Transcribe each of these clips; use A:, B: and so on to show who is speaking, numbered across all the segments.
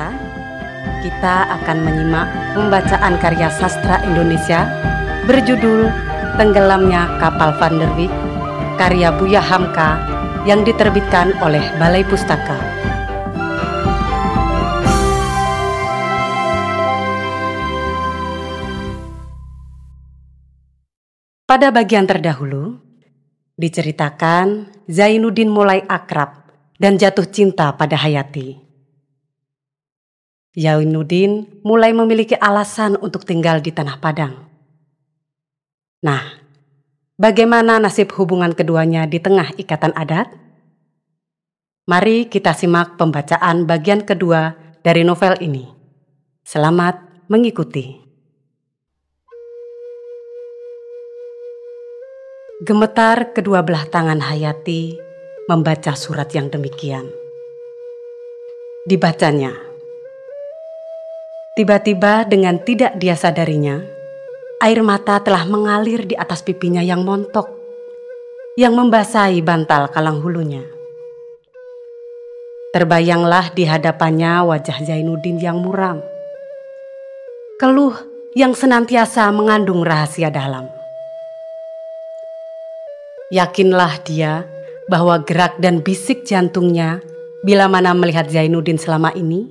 A: Saudara, kita akan menyimak pembacaan karya sastra Indonesia berjudul Tenggelamnya Kapal Van der Wijk, karya Buya Hamka yang diterbitkan oleh Balai Pustaka. Pada bagian terdahulu, diceritakan Zainuddin mulai akrab dan jatuh cinta pada Hayati. Zainuddin mulai memiliki alasan untuk tinggal di Tanah Padang. Nah, bagaimana nasib hubungan keduanya di tengah ikatan adat? Mari kita simak pembacaan bagian kedua dari novel ini. Selamat mengikuti. Gemetar kedua belah tangan Hayati membaca surat yang demikian. Dibacanya. Tiba-tiba dengan tidak dia sadarinya, air mata telah mengalir di atas pipinya yang montok, yang membasahi bantal kalang hulunya. Terbayanglah di hadapannya wajah Zainuddin yang muram. Keluh yang senantiasa mengandung rahasia dalam. Yakinlah dia bahwa gerak dan bisik jantungnya bila mana melihat Zainuddin selama ini,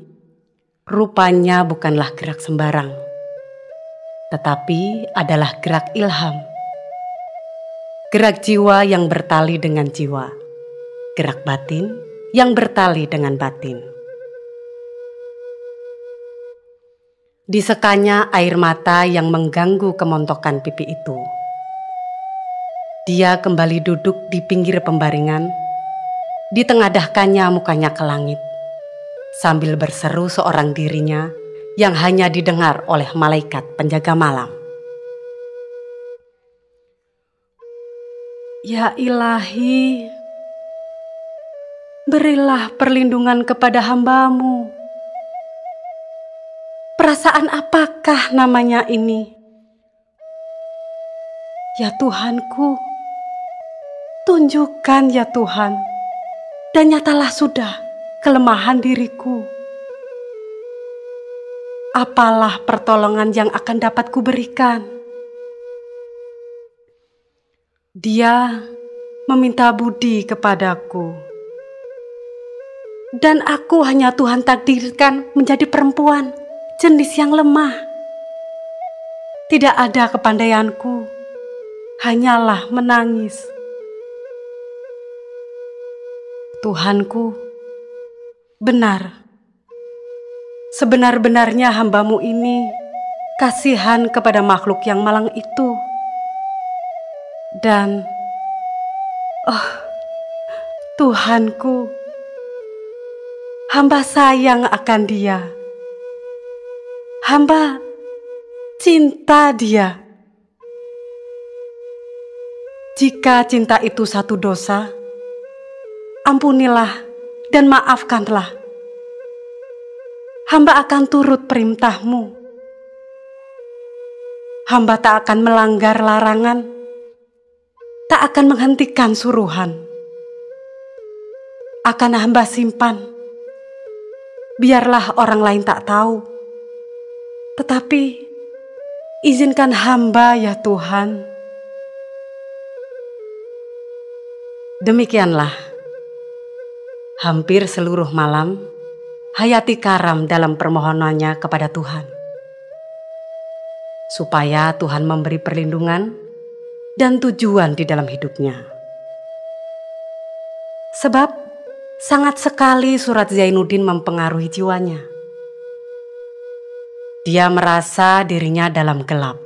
A: rupanya bukanlah gerak sembarang, tetapi adalah gerak ilham. Gerak jiwa yang bertali dengan jiwa, gerak batin yang bertali dengan batin. Disekanya air mata yang mengganggu kemontokan pipi itu. Dia kembali duduk di pinggir pembaringan, ditengadahkannya mukanya ke langit, sambil berseru seorang dirinya yang hanya didengar oleh malaikat penjaga malam. Ya Ilahi, berilah perlindungan kepada hamba-Mu. Perasaan apakah namanya ini? Ya Tuhanku, tunjukkan ya Tuhan, dan nyatalah sudah kelemahan diriku. Apalah pertolongan yang akan dapat kuberikan? Dia meminta budi kepadaku, dan aku hanya Tuhan takdirkan menjadi perempuan jenis yang lemah. Tidak ada kepandaianku, hanyalah menangis. Tuhanku, benar, sebenar-benarnya hamba-Mu ini kasihan kepada makhluk yang malang itu. Dan, Tuhanku, hamba sayang akan dia. Hamba cinta dia. Jika cinta itu satu dosa, ampunilah dan maafkanlah. Hamba akan turut perintah-Mu. Hamba tak akan melanggar larangan, tak akan menghentikan suruhan. Akan hamba simpan, biarlah orang lain tak tahu. Tetapi, izinkan hamba ya Tuhan. Demikianlah. Hampir seluruh malam, Hayati karam dalam permohonannya kepada Tuhan. Supaya Tuhan memberi perlindungan dan tujuan di dalam hidupnya. Sebab sangat sekali surat Zainuddin mempengaruhi jiwanya. Dia merasa dirinya dalam gelap.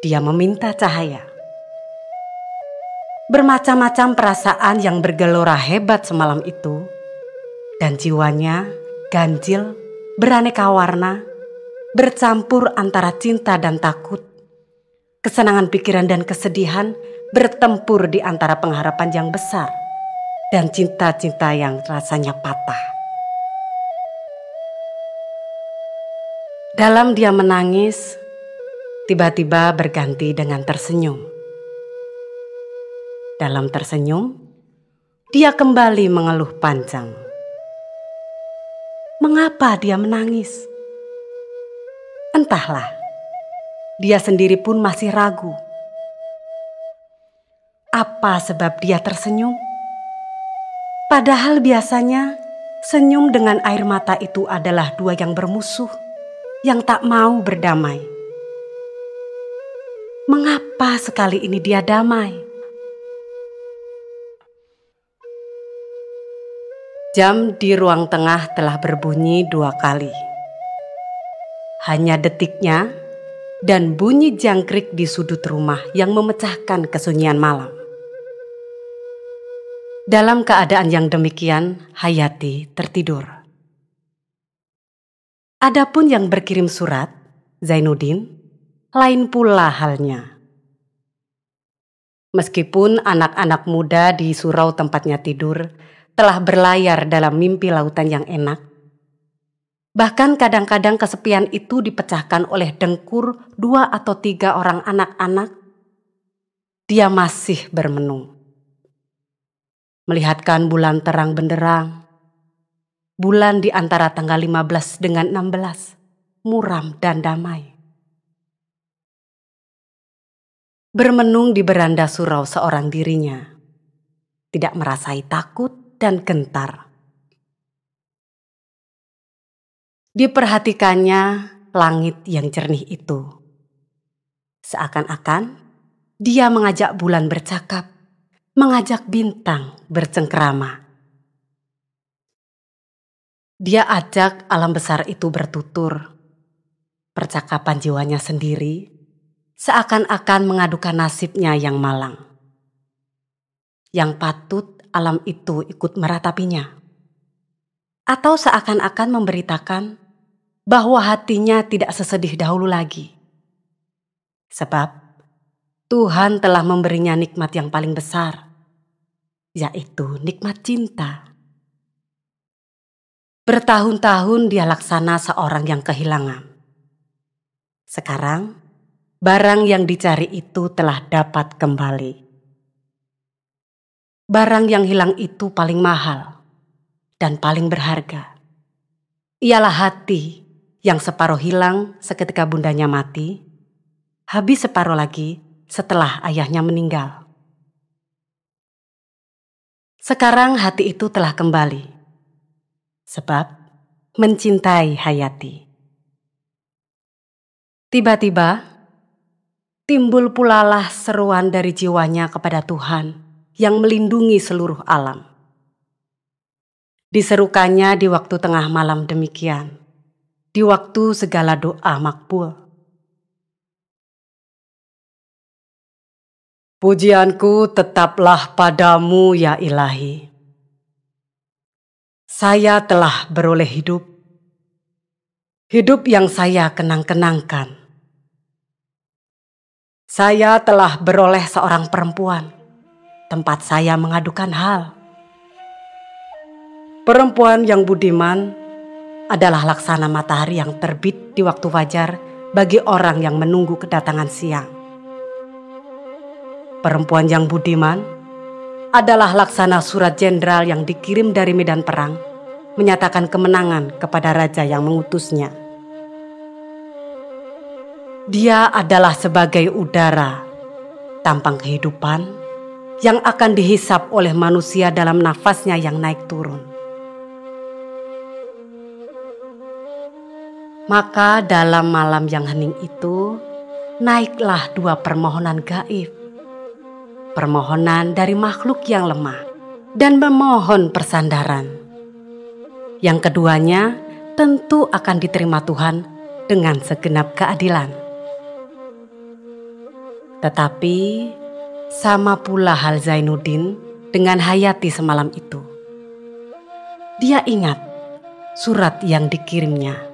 A: Dia meminta cahaya. Bermacam-macam perasaan yang bergelora hebat semalam itu, dan jiwanya ganjil, beraneka warna, bercampur antara cinta dan takut, kesenangan pikiran dan kesedihan bertempur di antara pengharapan yang besar dan cinta-cinta yang rasanya patah. Dalam dia menangis, tiba-tiba berganti dengan tersenyum. Dalam tersenyum, dia kembali mengeluh panjang. Mengapa dia menangis? Entahlah, dia sendiri pun masih ragu. Apa sebab dia tersenyum? Padahal biasanya senyum dengan air mata itu adalah dua yang bermusuh, yang tak mau berdamai. Mengapa sekali ini dia damai? Jam di ruang tengah telah berbunyi 2 kali. Hanya detiknya dan bunyi jangkrik di sudut rumah yang memecahkan kesunyian malam. Dalam keadaan yang demikian, Hayati tertidur. Adapun yang berkirim surat, Zainuddin, lain pula halnya. Meskipun anak-anak muda di surau tempatnya tidur telah berlayar dalam mimpi lautan yang enak, bahkan kadang-kadang kesepian itu dipecahkan oleh dengkur 2 atau 3 orang anak-anak, dia masih bermenung. Melihatkan bulan terang benderang, bulan di antara tanggal 15 dengan 16, muram dan damai. Bermenung di beranda surau seorang dirinya, tidak merasai takut dan gentar. Diperhatikannya langit yang jernih itu. Seakan-akan dia mengajak bulan bercakap, mengajak bintang bercengkerama. Dia ajak alam besar itu bertutur. Percakapan jiwanya sendiri seakan-akan mengadukan nasibnya yang malang. Yang patut alam itu ikut meratapinya. Atau seakan-akan memberitakan bahwa hatinya tidak sesedih dahulu lagi. Sebab Tuhan telah memberinya nikmat yang paling besar, yaitu nikmat cinta. Bertahun-tahun dia laksana seorang yang kehilangan. Sekarang, barang yang dicari itu telah dapat kembali. Barang yang hilang itu paling mahal dan paling berharga. Ialah hati yang separuh hilang seketika bundanya mati, habis separuh lagi setelah ayahnya meninggal. Sekarang hati itu telah kembali, sebab mencintai Hayati. Tiba-tiba, timbul pulalah seruan dari jiwanya kepada Tuhan yang melindungi seluruh alam. Diserukannya di waktu tengah malam demikian, di waktu segala doa makbul. Pujianku tetaplah padamu ya Ilahi. Saya telah beroleh hidup, hidup yang saya kenang-kenangkan. Saya telah beroleh seorang perempuan, tempat saya mengadukan hal. Perempuan yang budiman adalah laksana matahari yang terbit di waktu fajar bagi orang yang menunggu kedatangan siang. Perempuan yang budiman adalah laksana surat jenderal yang dikirim dari medan perang menyatakan kemenangan kepada raja yang mengutusnya. Dia adalah sebagai udara, tampang kehidupan yang akan dihisap oleh manusia dalam nafasnya yang naik turun. Maka dalam malam yang hening itu, naiklah 2 permohonan gaib. Permohonan dari makhluk yang lemah dan memohon persandaran. Yang keduanya tentu akan diterima Tuhan dengan segenap keadilan. Tetapi sama pula hal Zainuddin dengan Hayati semalam itu. Dia ingat surat yang dikirimnya.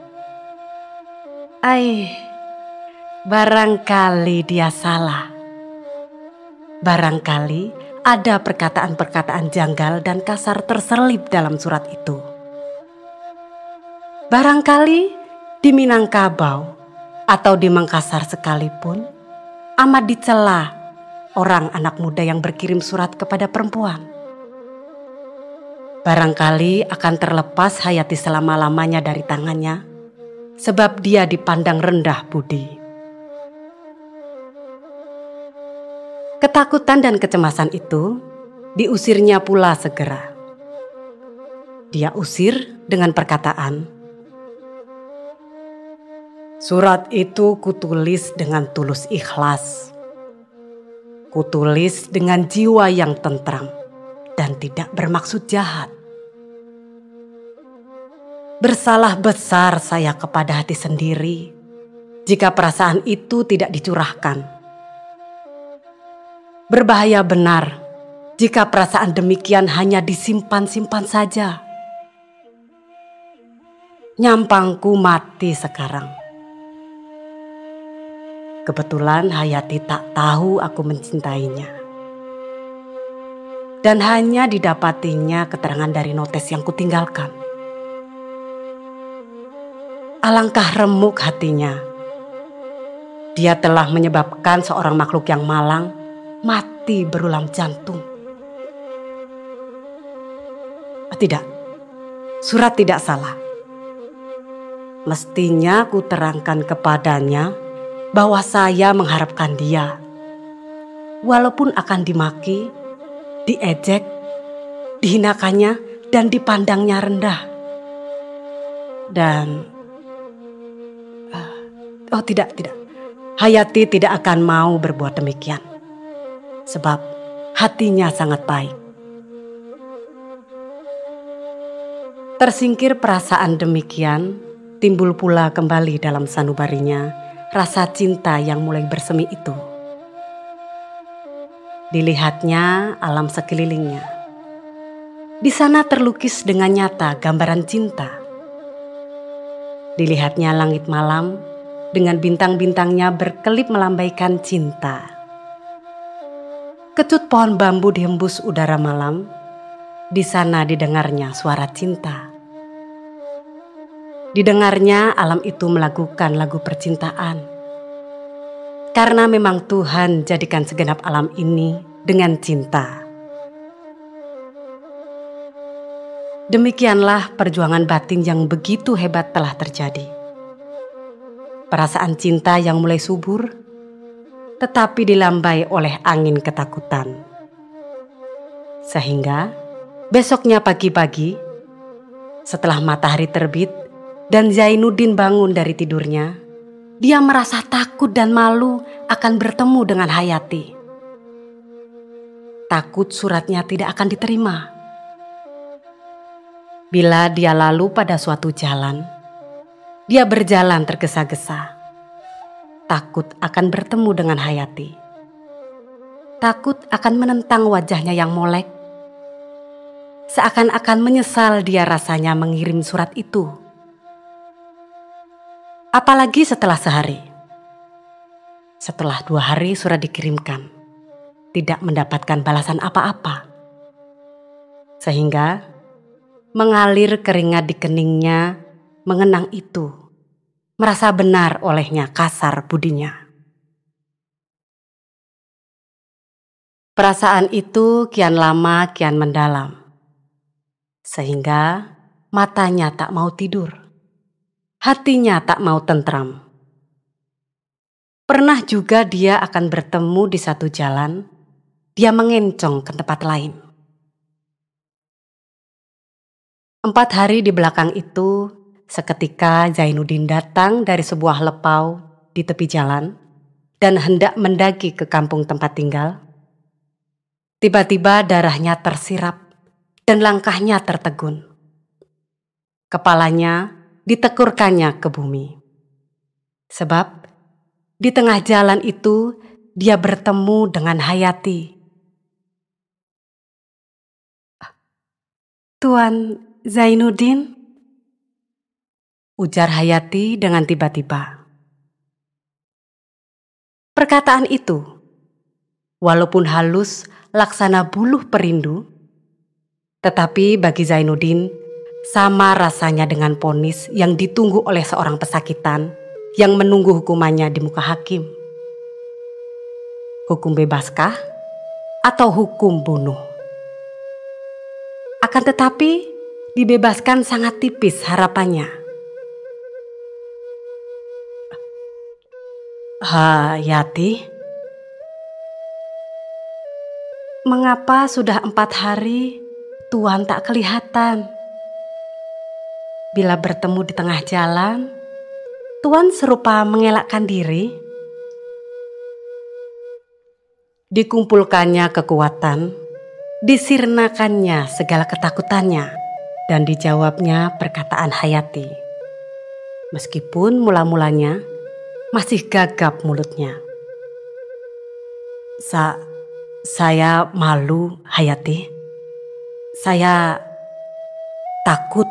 A: Barangkali dia salah. Barangkali ada perkataan-perkataan janggal dan kasar terselip dalam surat itu. Barangkali di Minangkabau atau di Mangkasar sekalipun amat dicela orang anak muda yang berkirim surat kepada perempuan. Barangkali akan terlepas Hayati selama-lamanya dari tangannya, sebab dia dipandang rendah budi. Ketakutan dan kecemasan itu diusirnya pula segera. Dia usir dengan perkataan, "Surat itu kutulis dengan tulus ikhlas. Kutulis dengan jiwa yang tentram dan tidak bermaksud jahat. Bersalah besar saya kepada hati sendiri jika perasaan itu tidak dicurahkan. Berbahaya benar jika perasaan demikian hanya disimpan-simpan saja. Nyampangku mati sekarang. Kebetulan Hayati tak tahu aku mencintainya. Dan hanya didapatinya keterangan dari notes yang kutinggalkan. Alangkah remuk hatinya. Dia telah menyebabkan seorang makhluk yang malang mati berulang jantung. Tidak, surat tidak salah. Mestinya ku terangkan kepadanya bahwa saya mengharapkan dia. Walaupun akan dimaki, diejek, dihinakannya, dan dipandangnya rendah. Dan tidak. Hayati tidak akan mau berbuat demikian. Sebab hatinya sangat baik. Tersingkir perasaan demikian, timbul pula kembali dalam sanubarinya rasa cinta yang mulai bersemi itu. Dilihatnya alam sekelilingnya. Di sana terlukis dengan nyata gambaran cinta. Dilihatnya langit malam dengan bintang-bintangnya berkelip melambaikan cinta. Kecut pohon bambu dihembus udara malam. Di sana didengarnya suara cinta. Didengarnya alam itu melakukan lagu percintaan. Karena memang Tuhan jadikan segenap alam ini dengan cinta. Demikianlah perjuangan batin yang begitu hebat telah terjadi. Perasaan cinta yang mulai subur, tetapi dilambai oleh angin ketakutan. Sehingga besoknya pagi-pagi, setelah matahari terbit dan Zainuddin bangun dari tidurnya, dia merasa takut dan malu akan bertemu dengan Hayati. Takut suratnya tidak akan diterima. Bila dia lalu pada suatu jalan, dia berjalan tergesa-gesa. Takut akan bertemu dengan Hayati. Takut akan menentang wajahnya yang molek. Seakan-akan menyesal dia rasanya mengirim surat itu. Apalagi setelah sehari. Setelah 2 hari surat dikirimkan, tidak mendapatkan balasan apa-apa. Sehingga mengalir keringat di keningnya mengenang itu. Merasa benar olehnya kasar budinya. Perasaan itu kian lama kian mendalam. Sehingga matanya tak mau tidur. Hatinya tak mau tentram. Pernah juga dia akan bertemu di satu jalan, dia mengencong ke tempat lain. 4 hari di belakang itu, seketika Zainuddin datang dari sebuah lepau di tepi jalan dan hendak mendaki ke kampung tempat tinggal. Tiba-tiba darahnya tersirap dan langkahnya tertegun. Kepalanya ditekurkannya ke bumi. Sebab di tengah jalan itu dia bertemu dengan Hayati. "Tuan Zainuddin?" ujar Hayati dengan tiba-tiba. Perkataan itu, walaupun halus laksana buluh perindu, tetapi bagi Zainuddin sama rasanya dengan vonis yang ditunggu oleh seorang pesakitan yang menunggu hukumannya di muka hakim. Hukum bebaskah atau hukum bunuh? Akan tetapi dibebaskan sangat tipis harapannya. Hayati, mengapa sudah 4 hari Tuan tak kelihatan? Bila bertemu di tengah jalan, Tuan serupa mengelakkan diri. Dikumpulkannya kekuatan, disirnakannya segala ketakutannya, dan dijawabnya perkataan Hayati. Meskipun mula-mulanya masih gagap mulutnya. Saya malu, Hayati. Saya takut.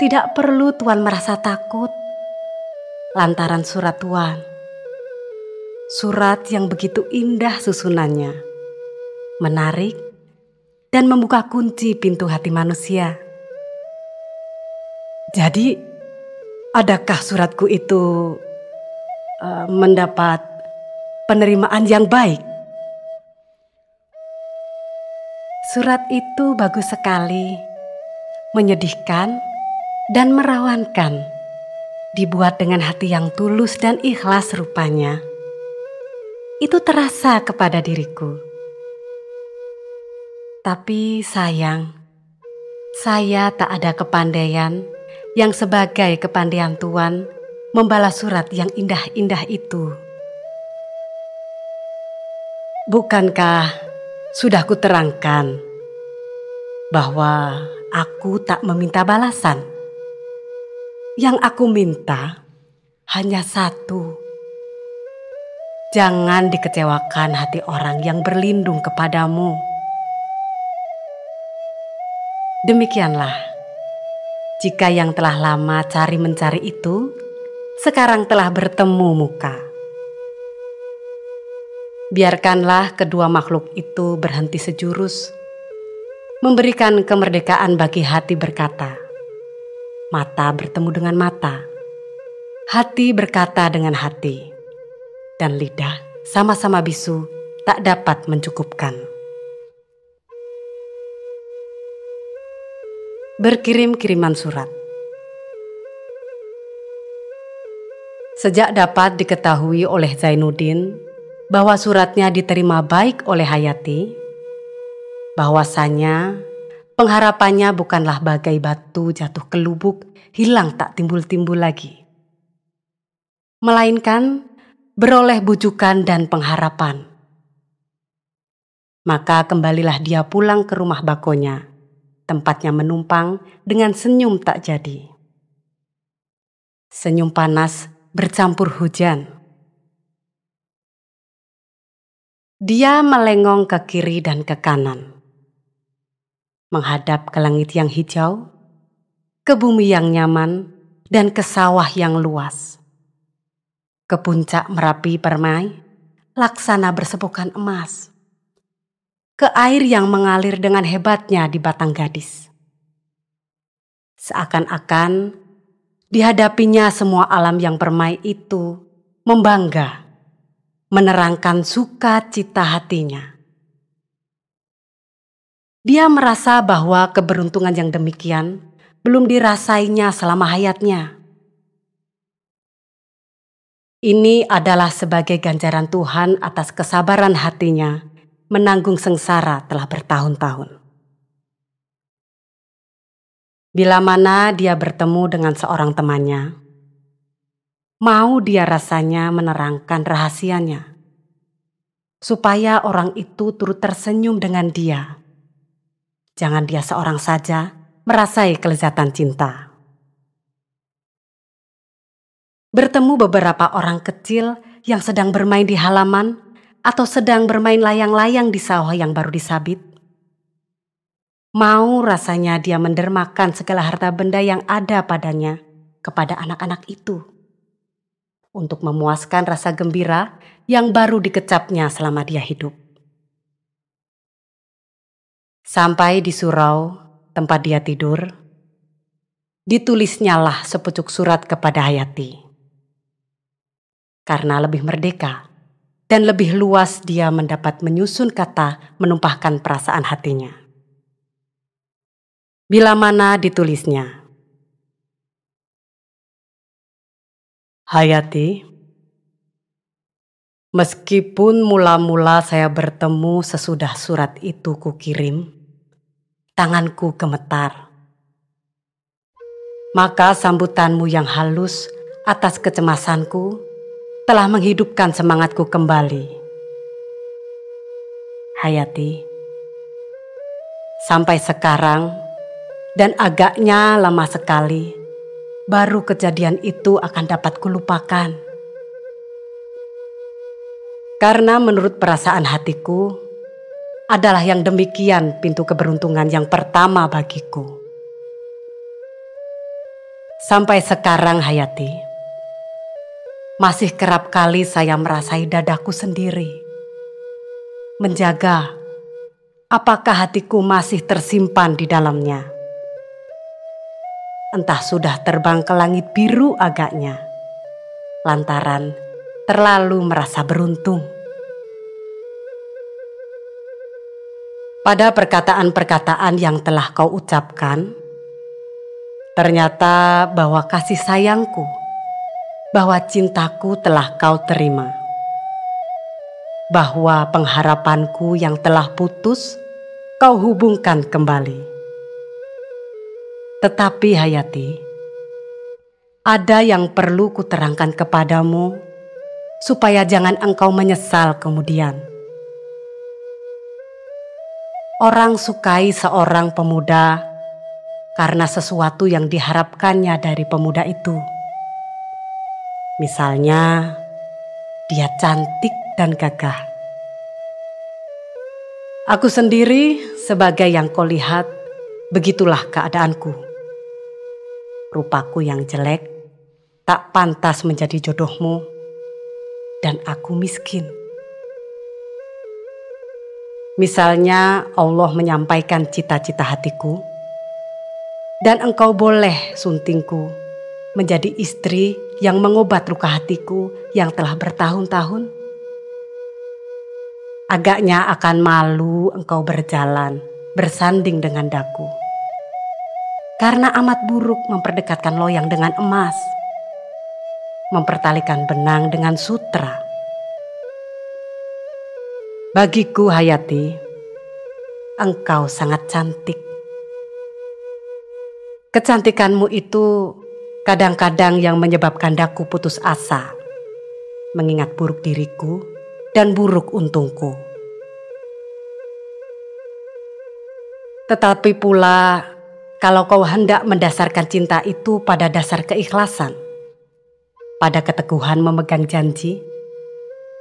A: Tidak perlu Tuan merasa takut lantaran surat Tuan. Surat yang begitu indah susunannya, menarik dan membuka kunci pintu hati manusia. Jadi, adakah suratku itu mendapat penerimaan yang baik? Surat itu bagus sekali, menyedihkan dan merawankan, dibuat dengan hati yang tulus dan ikhlas rupanya. Itu terasa kepada diriku. Tapi sayang, saya tak ada kepandaian yang sebagai kepandaian Tuan membalas surat yang indah-indah itu. Bukankah sudah kuterangkan bahwa aku tak meminta balasan? Yang aku minta hanya satu. Jangan dikecewakan hati orang yang berlindung kepadamu. Demikianlah. Jika yang telah lama cari-mencari itu, sekarang telah bertemu muka. Biarkanlah kedua makhluk itu berhenti sejurus, memberikan kemerdekaan bagi hati berkata. Mata bertemu dengan mata, hati berkata dengan hati, dan lidah sama-sama bisu tak dapat mencukupkan. Berkirim-kiriman surat. Sejak dapat diketahui oleh Zainuddin bahwa suratnya diterima baik oleh Hayati, bahwasanya pengharapannya bukanlah bagai batu jatuh ke lubuk, hilang tak timbul-timbul lagi, melainkan beroleh bujukan dan pengharapan. Maka kembalilah dia pulang ke rumah bakonya, tempatnya menumpang dengan senyum tak jadi. Senyum panas bercampur hujan. Dia melengong ke kiri dan ke kanan, menghadap ke langit yang hijau, ke bumi yang nyaman, dan ke sawah yang luas. Ke puncak Merapi Permai, laksana bersepukan emas. Ke air yang mengalir dengan hebatnya di Batang Gadis. Seakan-akan dihadapinya semua alam yang permai itu membangga, menerangkan sukacita hatinya. Dia merasa bahwa keberuntungan yang demikian belum dirasainya selama hayatnya. Ini adalah sebagai ganjaran Tuhan atas kesabaran hatinya menanggung sengsara telah bertahun-tahun. Bila mana dia bertemu dengan seorang temannya, mau dia rasanya menerangkan rahasianya, supaya orang itu turut tersenyum dengan dia. Jangan dia seorang saja merasai kelezatan cinta. Bertemu beberapa orang kecil yang sedang bermain di halaman atau sedang bermain layang-layang di sawah yang baru disabit. Mau rasanya dia mendermakan segala harta benda yang ada padanya kepada anak-anak itu, untuk memuaskan rasa gembira yang baru dikecapnya selama dia hidup. Sampai di surau tempat dia tidur, ditulisnyalah sepucuk surat kepada Hayati. Karena lebih merdeka, dan lebih luas dia mendapat menyusun kata menumpahkan perasaan hatinya. Bila mana ditulisnya. Hayati, meskipun mula-mula saya bertemu sesudah surat itu kukirim, tanganku gemetar. Maka sambutanmu yang halus atas kecemasanku telah menghidupkan semangatku kembali. Hayati, sampai sekarang dan agaknya lama sekali, baru kejadian itu akan dapat kulupakan. Karena menurut perasaan hatiku, adalah yang demikian pintu keberuntungan yang pertama bagiku. Sampai sekarang Hayati, masih kerap kali saya merasai dadaku sendiri, menjaga apakah hatiku masih tersimpan di dalamnya. Entah sudah terbang ke langit biru agaknya, lantaran terlalu merasa beruntung. Pada perkataan-perkataan yang telah kau ucapkan, ternyata bahwa kasih sayangku, bahwa cintaku telah kau terima. Bahwa pengharapanku yang telah putus, kau hubungkan kembali. Tetapi Hayati, ada yang perlu kuterangkan kepadamu, supaya jangan engkau menyesal kemudian. Orang sukai seorang pemuda karena sesuatu yang diharapkannya dari pemuda itu. Misalnya, dia cantik dan gagah. Aku sendiri sebagai yang kau lihat, begitulah keadaanku. Rupaku yang jelek, tak pantas menjadi jodohmu, dan aku miskin. Misalnya Allah menyampaikan cita-cita hatiku, dan engkau boleh suntingku menjadi istri yang mengobat luka hatiku yang telah bertahun-tahun. Agaknya akan malu engkau berjalan bersanding dengan daku, karena amat buruk memperdekatkan loyang dengan emas, mempertalikan benang dengan sutra. Bagiku Hayati, engkau sangat cantik. Kecantikanmu itu kadang-kadang yang menyebabkan daku putus asa, mengingat buruk diriku dan buruk untungku. Tetapi pula, kalau kau hendak mendasarkan cinta itu pada dasar keikhlasan, pada keteguhan memegang janji,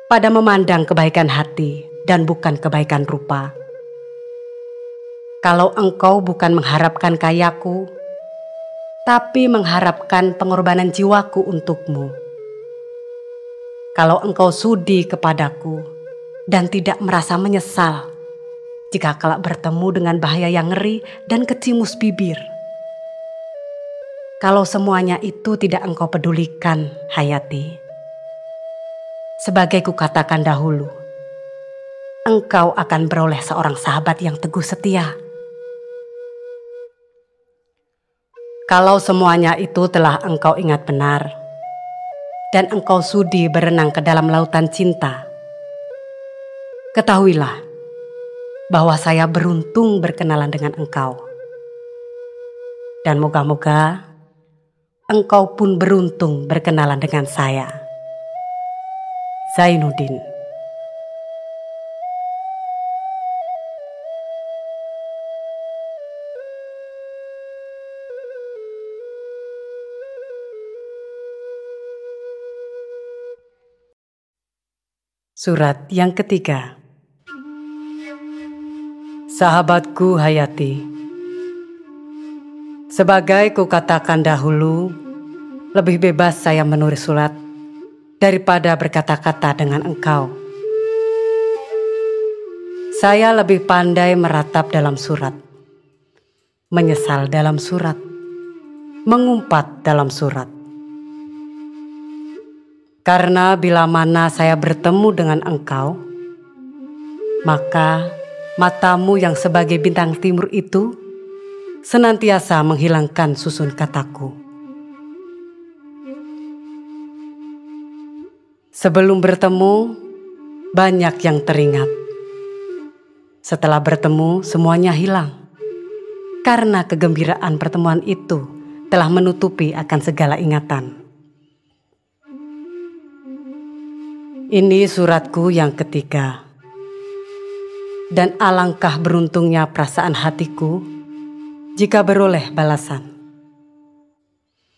A: pada memandang kebaikan hati dan bukan kebaikan rupa. Kalau engkau bukan mengharapkan kayaku, tapi mengharapkan pengorbanan jiwaku untukmu. Kalau engkau sudi kepadaku dan tidak merasa menyesal jika kelak bertemu dengan bahaya yang ngeri dan kecimus bibir. Kalau semuanya itu tidak engkau pedulikan, Hayati, sebagai kukatakan dahulu, engkau akan beroleh seorang sahabat yang teguh setia. Kalau semuanya itu telah engkau ingat benar, dan engkau sudi berenang ke dalam lautan cinta, ketahuilah bahwa saya beruntung berkenalan dengan engkau. Dan moga-moga engkau pun beruntung berkenalan dengan saya. Zainuddin. Surat yang ketiga. Sahabatku Hayati, sebagai kukatakan dahulu, lebih bebas saya menulis surat daripada berkata-kata dengan engkau. Saya lebih pandai meratap dalam surat, menyesal dalam surat, mengumpat dalam surat. Karena bila mana saya bertemu dengan engkau, maka matamu yang sebagai bintang timur itu senantiasa menghilangkan susun kataku. Sebelum bertemu, banyak yang teringat. Setelah bertemu, semuanya hilang. Karena kegembiraan pertemuan itu telah menutupi akan segala ingatan. Ini suratku yang ketiga. Dan alangkah beruntungnya perasaan hatiku jika beroleh balasan.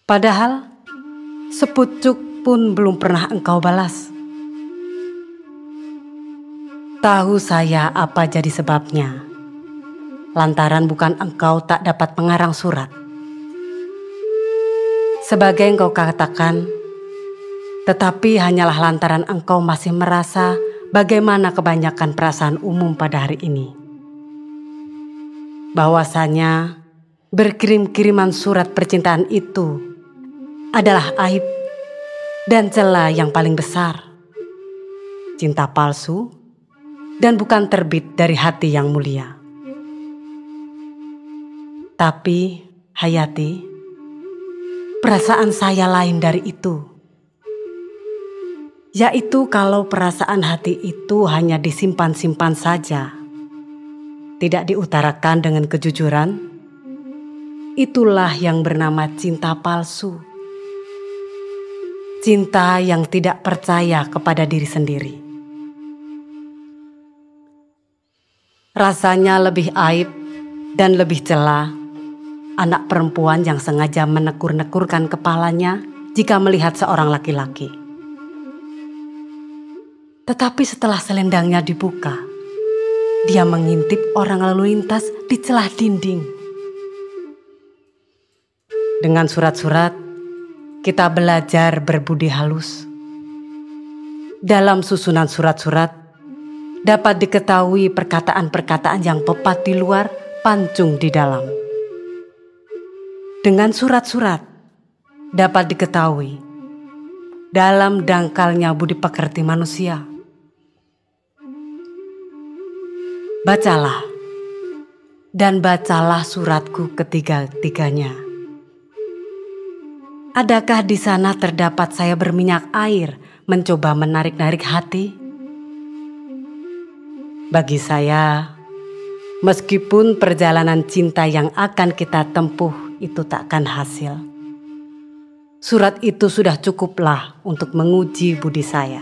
A: Padahal sepucuk pun belum pernah engkau balas. Tahu saya apa jadi sebabnya. Lantaran bukan engkau tak dapat mengarang surat. Sebagai engkau katakan, tetapi hanyalah lantaran engkau masih merasa bagaimana kebanyakan perasaan umum pada hari ini. Bahwasanya berkirim-kiriman surat percintaan itu adalah aib dan cela yang paling besar. Cinta palsu dan bukan terbit dari hati yang mulia. Tapi, Hayati, perasaan saya lain dari itu. Yaitu kalau perasaan hati itu hanya disimpan-simpan saja, tidak diutarakan dengan kejujuran, itulah yang bernama cinta palsu. Cinta yang tidak percaya kepada diri sendiri. Rasanya lebih aib dan lebih cela anak perempuan yang sengaja menekur-nekurkan kepalanya jika melihat seorang laki-laki. Tetapi setelah selendangnya dibuka, dia mengintip orang lalu lintas di celah dinding. Dengan surat-surat, kita belajar berbudi halus. Dalam susunan surat-surat, dapat diketahui perkataan-perkataan yang pepat di luar, pancung di dalam. Dengan surat-surat, dapat diketahui dalam dangkalnya budi pekerti manusia. Bacalah, dan bacalah suratku ketiga-tiganya. Adakah di sana terdapat saya berminyak air mencoba menarik-narik hati? Bagi saya, meskipun perjalanan cinta yang akan kita tempuh itu takkan hasil, surat itu sudah cukuplah untuk menguji budi saya.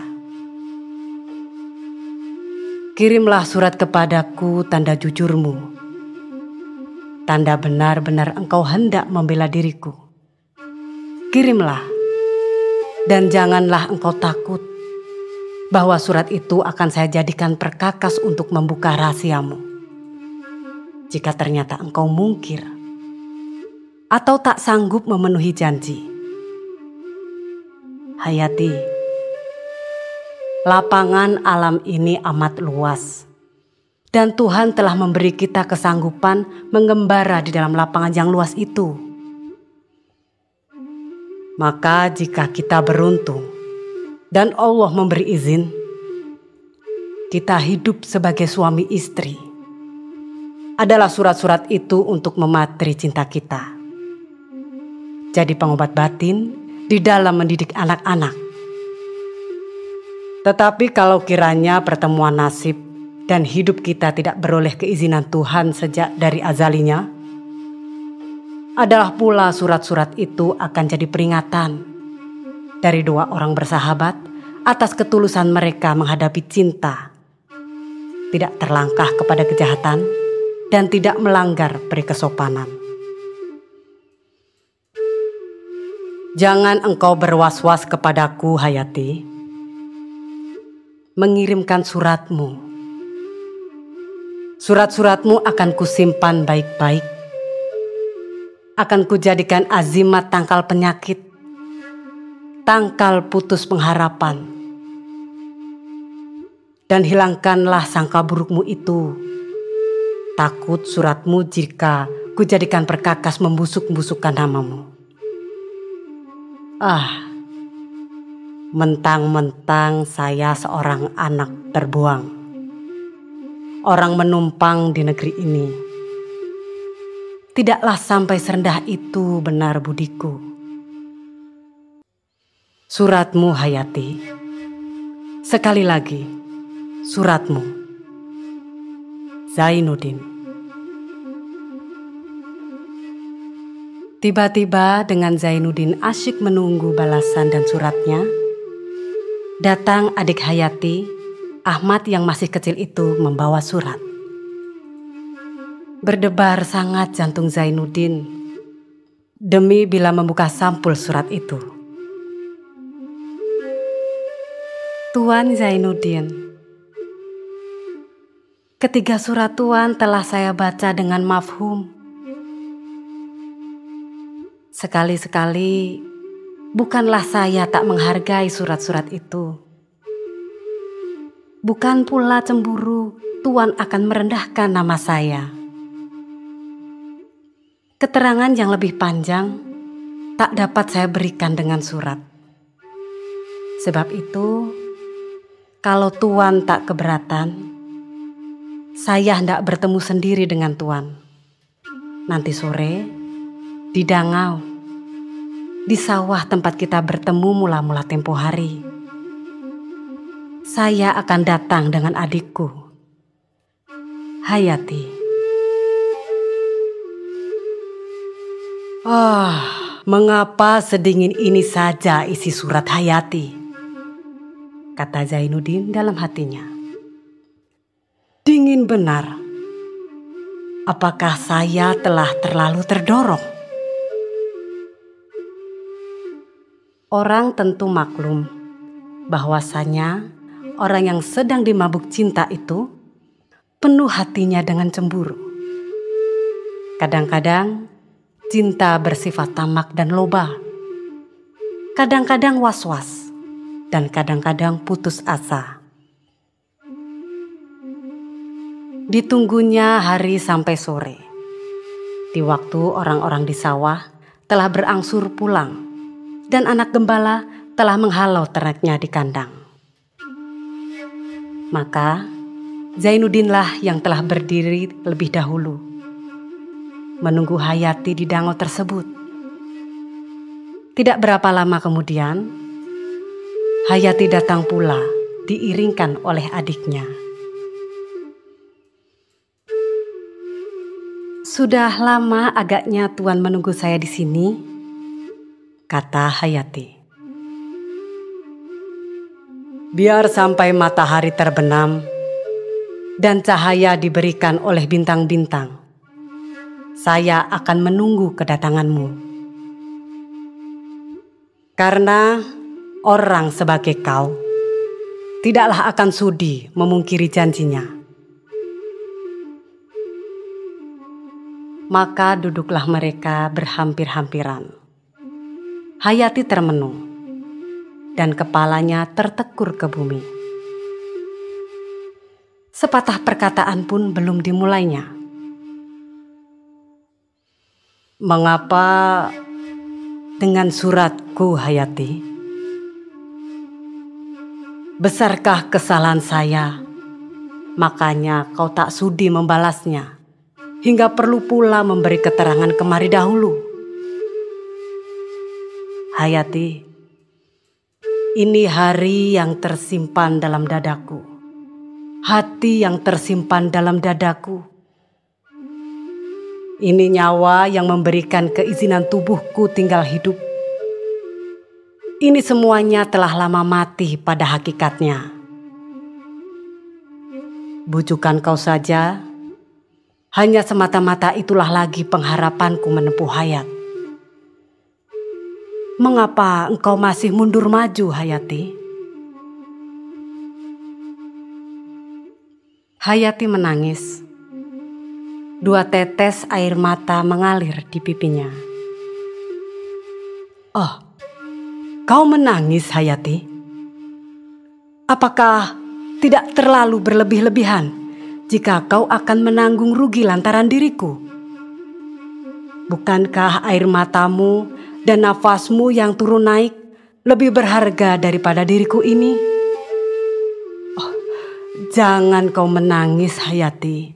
A: Kirimlah surat kepadaku tanda jujurmu, tanda benar-benar engkau hendak membela diriku. Kirimlah, dan janganlah engkau takut bahwa surat itu akan saya jadikan perkakas untuk membuka rahasiamu. Jika ternyata engkau mungkir atau tak sanggup memenuhi janji. Hayati, lapangan alam ini amat luas, dan Tuhan telah memberi kita kesanggupan mengembara di dalam lapangan yang luas itu. Maka jika kita beruntung dan Allah memberi izin, kita hidup sebagai suami istri, adalah surat-surat itu untuk memateri cinta kita. Jadi pengobat batin di dalam mendidik anak-anak. Tetapi kalau kiranya pertemuan nasib dan hidup kita tidak beroleh keizinan Tuhan sejak dari azalinya, adalah pula surat-surat itu akan jadi peringatan dari dua orang bersahabat atas ketulusan mereka menghadapi cinta, tidak terlangkah kepada kejahatan dan tidak melanggar peri kesopanan. Jangan engkau berwas-was kepadaku, Hayati, mengirimkan suratmu. Surat-suratmu akan kusimpan baik-baik. Akan kujadikan azimat tangkal penyakit, tangkal putus pengharapan. Dan hilangkanlah sangka burukmu itu. Takut suratmu jika kujadikan perkakas membusuk-busukkan namamu. Mentang-mentang saya seorang anak terbuang, orang menumpang di negeri ini. Tidaklah sampai serendah itu benar budiku. Suratmu, Hayati. Sekali lagi, suratmu. Zainuddin. Tiba-tiba dengan Zainuddin asyik menunggu balasan dan suratnya, datang adik Hayati, Ahmad yang masih kecil itu membawa surat. Berdebar sangat jantung Zainuddin demi bila membuka sampul surat itu. Tuan Zainuddin, ketiga surat Tuan telah saya baca dengan mafhum. Sekali-sekali bukanlah saya tak menghargai surat-surat itu. Bukan pula cemburu Tuan akan merendahkan nama saya. Keterangan yang lebih panjang tak dapat saya berikan dengan surat. Sebab itu, kalau Tuan tak keberatan, saya hendak bertemu sendiri dengan Tuan. Nanti sore, di Dangau, di sawah tempat kita bertemu mula-mula tempo hari. Saya akan datang dengan adikku, Hayati. Mengapa sedingin ini saja isi surat Hayati? Kata Zainuddin dalam hatinya. Dingin benar. Apakah saya telah terlalu terdorong? Orang tentu maklum bahwasanya orang yang sedang dimabuk cinta itu penuh hatinya dengan cemburu. Kadang-kadang cinta bersifat tamak dan loba. Kadang-kadang was-was dan kadang-kadang putus asa. Ditunggunya hari sampai sore. Di waktu orang-orang di sawah telah berangsur pulang dan anak gembala telah menghalau ternaknya di kandang. Maka Zainuddinlah yang telah berdiri lebih dahulu, menunggu Hayati di dangau tersebut. Tidak berapa lama kemudian, Hayati datang pula diiringkan oleh adiknya. Sudah lama agaknya Tuan menunggu saya di sini, kata Hayati. Biar sampai matahari terbenam dan cahaya diberikan oleh bintang-bintang, saya akan menunggu kedatanganmu. Karena orang sebagai kau tidaklah akan sudi memungkiri janjinya. Maka duduklah mereka berhampir-hampiran. Hayati termenung dan kepalanya tertekur ke bumi. Sepatah perkataan pun belum dimulainya. Mengapa dengan suratku, Hayati? Besarkah kesalahan saya, makanya kau tak sudi membalasnya, hingga perlu pula memberi keterangan kemari dahulu? Hayati, ini hari yang tersimpan dalam dadaku, hati yang tersimpan dalam dadaku. Ini nyawa yang memberikan keizinan tubuhku tinggal hidup. Ini semuanya telah lama mati pada hakikatnya. Bujukan kau saja, hanya semata-mata itulah lagi pengharapanku menempuh hayat. Mengapa engkau masih mundur maju, Hayati? Hayati menangis. 2 tetes air mata mengalir di pipinya. Oh, kau menangis, Hayati? Apakah tidak terlalu berlebih-lebihan jika kau akan menanggung rugi lantaran diriku? Bukankah air matamu dan nafasmu yang turun naik lebih berharga daripada diriku ini. Oh, jangan kau menangis, Hayati.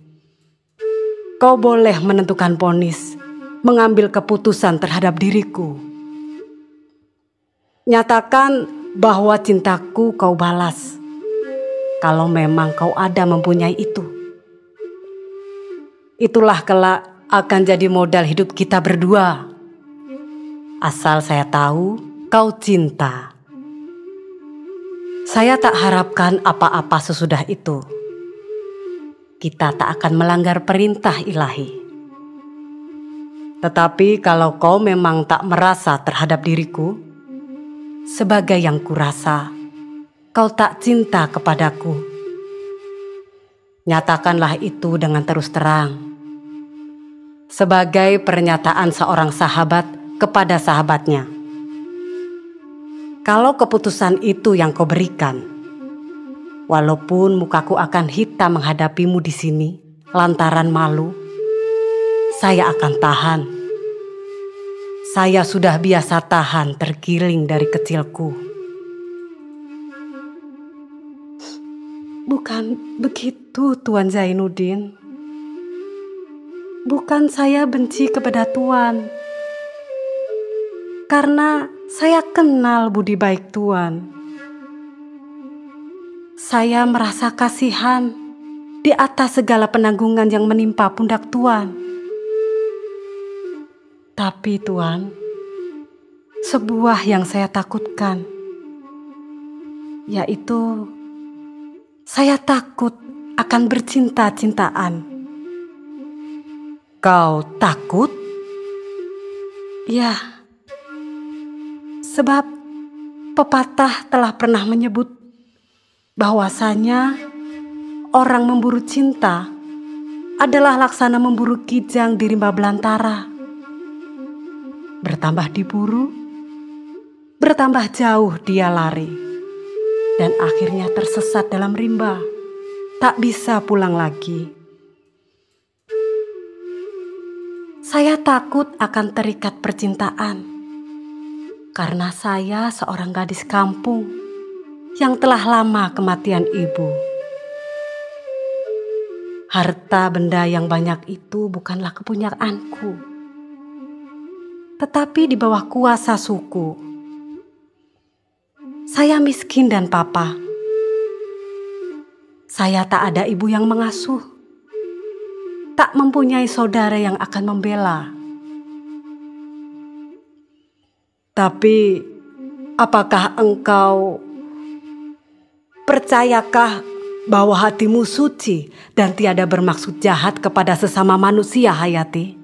A: Kau boleh menentukan vonis, mengambil keputusan terhadap diriku. Nyatakan bahwa cintaku kau balas, kalau memang kau ada mempunyai itu. Itulah kelak akan jadi modal hidup kita berdua. Asal saya tahu kau cinta. Saya tak harapkan apa-apa sesudah itu. Kita tak akan melanggar perintah ilahi. Tetapi kalau kau memang tak merasa terhadap diriku, sebagai yang kurasa, kau tak cinta kepadaku. Nyatakanlah itu dengan terus terang, sebagai pernyataan seorang sahabat kepada sahabatnya. Kalau keputusan itu yang kau berikan, walaupun mukaku akan hitam menghadapimu di sini lantaran malu, saya akan tahan. Saya sudah biasa tahan tergiling dari kecilku. Bukan begitu, Tuan Zainuddin. Bukan saya benci kepada Tuan, karena saya kenal budi baik Tuan. Saya merasa kasihan di atas segala penanggungan yang menimpa pundak Tuan. Tapi Tuan, sebuah yang saya takutkan, yaitu saya takut akan bercinta-cintaan. Kau takut? Ya, sebab pepatah telah pernah menyebut bahwasanya orang memburu cinta adalah laksana memburu kijang di rimba belantara. Bertambah diburu, bertambah jauh dia lari, dan akhirnya tersesat dalam rimba, tak bisa pulang lagi. Saya takut akan terikat percintaan, karena saya seorang gadis kampung yang telah lama kematian ibu. Harta benda yang banyak itu bukanlah kepunyaanku, tetapi di bawah kuasa suku. Saya miskin dan papa. Saya tak ada ibu yang mengasuh, tak mempunyai saudara yang akan membela. Tapi apakah engkau percayakah bahwa hatimu suci dan tiada bermaksud jahat kepada sesama manusia, Hayati?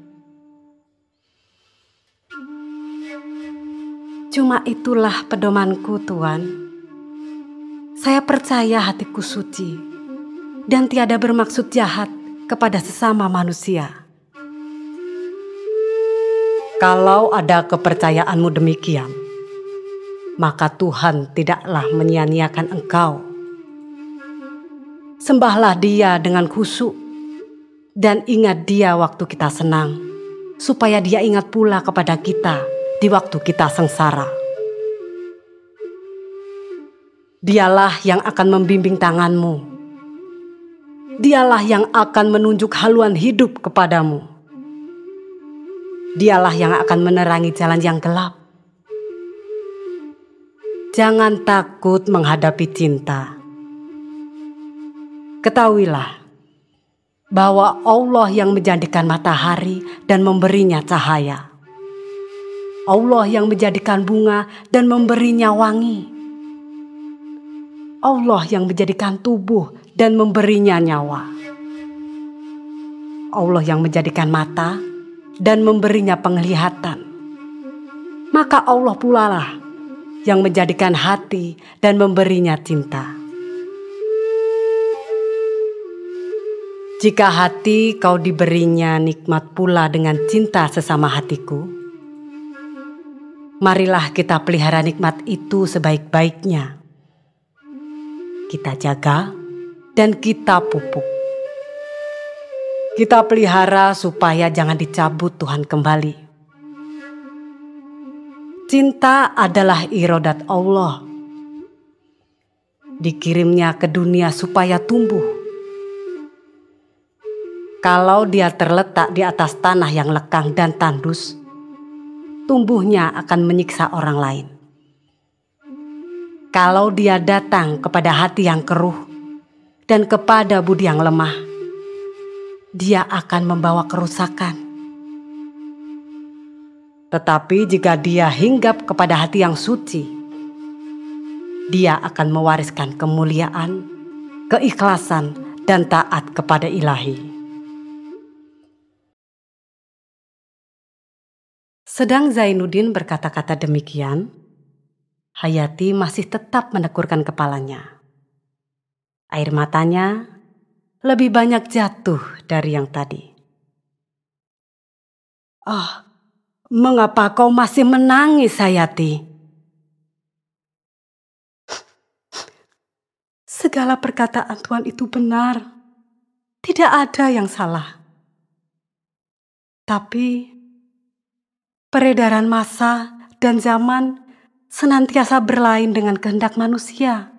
A: Cuma itulah pedomanku, Tuan. Saya percaya hatiku suci dan tiada bermaksud jahat kepada sesama manusia. Kalau ada kepercayaanmu demikian, maka Tuhan tidaklah menyia-nyiakan engkau. Sembahlah Dia dengan khusyuk dan ingat Dia waktu kita senang, supaya Dia ingat pula kepada kita di waktu kita sengsara. Dialah yang akan membimbing tanganmu. Dialah yang akan menunjuk haluan hidup kepadamu. Dialah yang akan menerangi jalan yang gelap. Jangan takut menghadapi cinta. Ketahuilah bahwa Allah yang menjadikan matahari dan memberinya cahaya. Allah yang menjadikan bunga dan memberinya wangi. Allah yang menjadikan tubuh dan memberinya nyawa. Allah yang menjadikan mata dan memberinya penglihatan. Maka Allah pula lah yang menjadikan hati dan memberinya cinta. Jika hati kau diberinya nikmat pula dengan cinta sesama hatiku, marilah kita pelihara nikmat itu sebaik-baiknya. Kita jaga dan kita pupuk. Kita pelihara supaya jangan dicabut Tuhan kembali. Cinta adalah irodat Allah. Dikirimnya ke dunia supaya tumbuh. Kalau dia terletak di atas tanah yang lekang dan tandus, tumbuhnya akan menyiksa orang lain. Kalau dia datang kepada hati yang keruh dan kepada budi yang lemah, dia akan membawa kerusakan. Tetapi jika dia hinggap kepada hati yang suci, dia akan mewariskan kemuliaan, keikhlasan, dan taat kepada Ilahi. Sedang Zainuddin berkata-kata demikian, Hayati masih tetap menekurkan kepalanya. Air matanya lebih banyak jatuh dari yang tadi. Mengapa kau masih menangis, Hayati? Segala perkataan Tuhan itu benar. Tidak ada yang salah. Tapi peredaran massa dan zaman senantiasa berlain dengan kehendak manusia.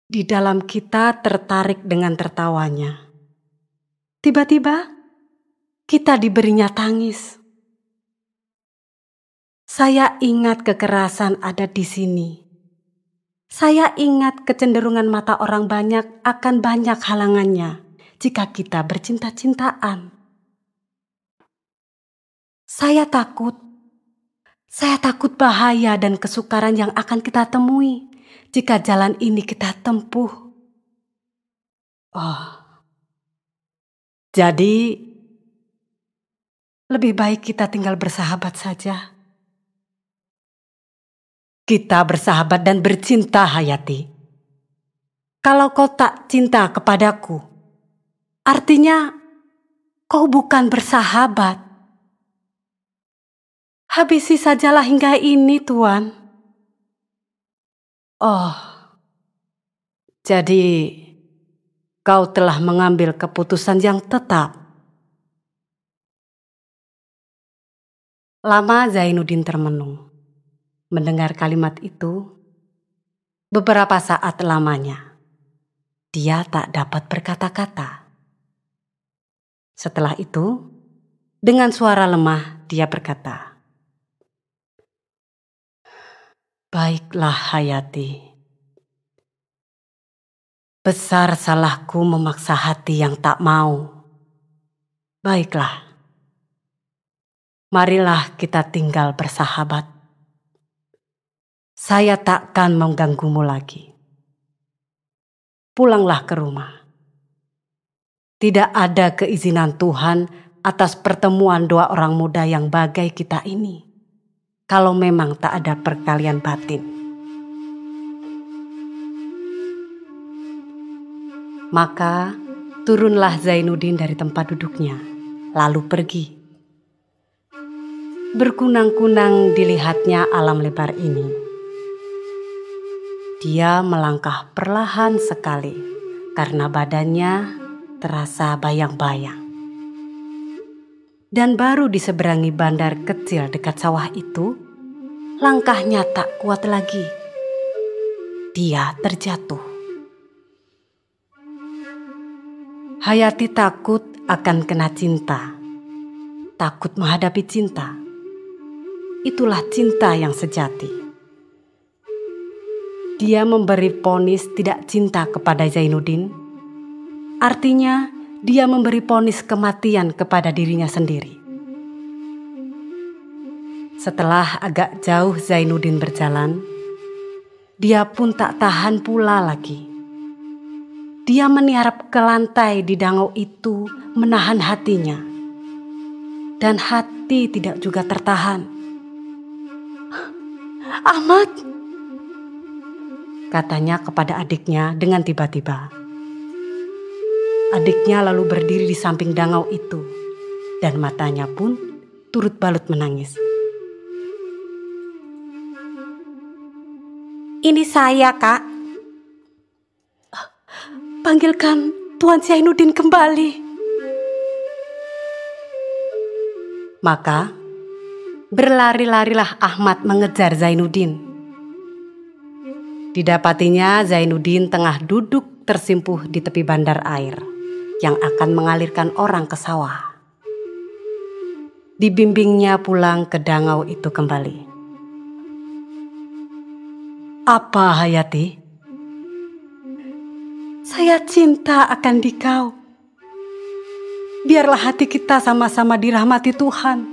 A: Di dalam kita tertarik dengan tertawanya. Tiba-tiba kita diberinya tangis. Saya ingat kekerasan ada di sini. Saya ingat kecenderungan mata orang banyak akan banyak halangannya jika kita bercinta-cintaan. Saya takut bahaya dan kesukaran yang akan kita temui jika jalan ini kita tempuh. Jadi lebih baik kita tinggal bersahabat saja. Kita bersahabat dan bercinta, Hayati. Kalau kau tak cinta kepadaku, artinya kau bukan bersahabat. Habisi sajalah hingga ini, Tuan. Jadi kau telah mengambil keputusan yang tetap. Lama Zainuddin termenung. Mendengar kalimat itu, beberapa saat lamanya, dia tak dapat berkata-kata. Setelah itu, dengan suara lemah, dia berkata, "Baiklah, Hayati. Besar salahku memaksa hati yang tak mau. Baiklah, marilah kita tinggal bersahabat. Saya takkan mengganggumu lagi. Pulanglah ke rumah. Tidak ada keizinan Tuhan atas pertemuan dua orang muda yang bagai kita ini, kalau memang tak ada perkalian batin." Maka turunlah Zainuddin dari tempat duduknya, lalu pergi. Berkunang-kunang dilihatnya alam lebar ini. Dia melangkah perlahan sekali karena badannya terasa bayang-bayang. Dan baru diseberangi bandar kecil dekat sawah itu, langkahnya tak kuat lagi. Dia terjatuh. Hayati takut akan kena cinta. Takut menghadapi cinta. Itulah cinta yang sejati. Dia memberi vonis tidak cinta kepada Zainuddin. Artinya, dia memberi vonis kematian kepada dirinya sendiri. Setelah agak jauh Zainuddin berjalan, dia pun tak tahan pula lagi. Dia meniarap ke lantai di dangau itu menahan hatinya. Dan hati tidak juga tertahan. "Ahmad," katanya kepada adiknya dengan tiba-tiba. Adiknya lalu berdiri di samping dangau itu, dan matanya pun turut balut menangis. "Ini saya, Kak." "Panggilkan Tuan Zainuddin kembali." Maka Berlari-larilah Ahmad mengejar Zainuddin. Didapatinya Zainuddin tengah duduk tersimpuh di tepi bandar air yang akan mengalirkan orang ke sawah. Dibimbingnya pulang ke dangau itu kembali. "Apa, Hayati? Saya cinta akan dikau. Biarlah hati kita sama-sama dirahmati Tuhan.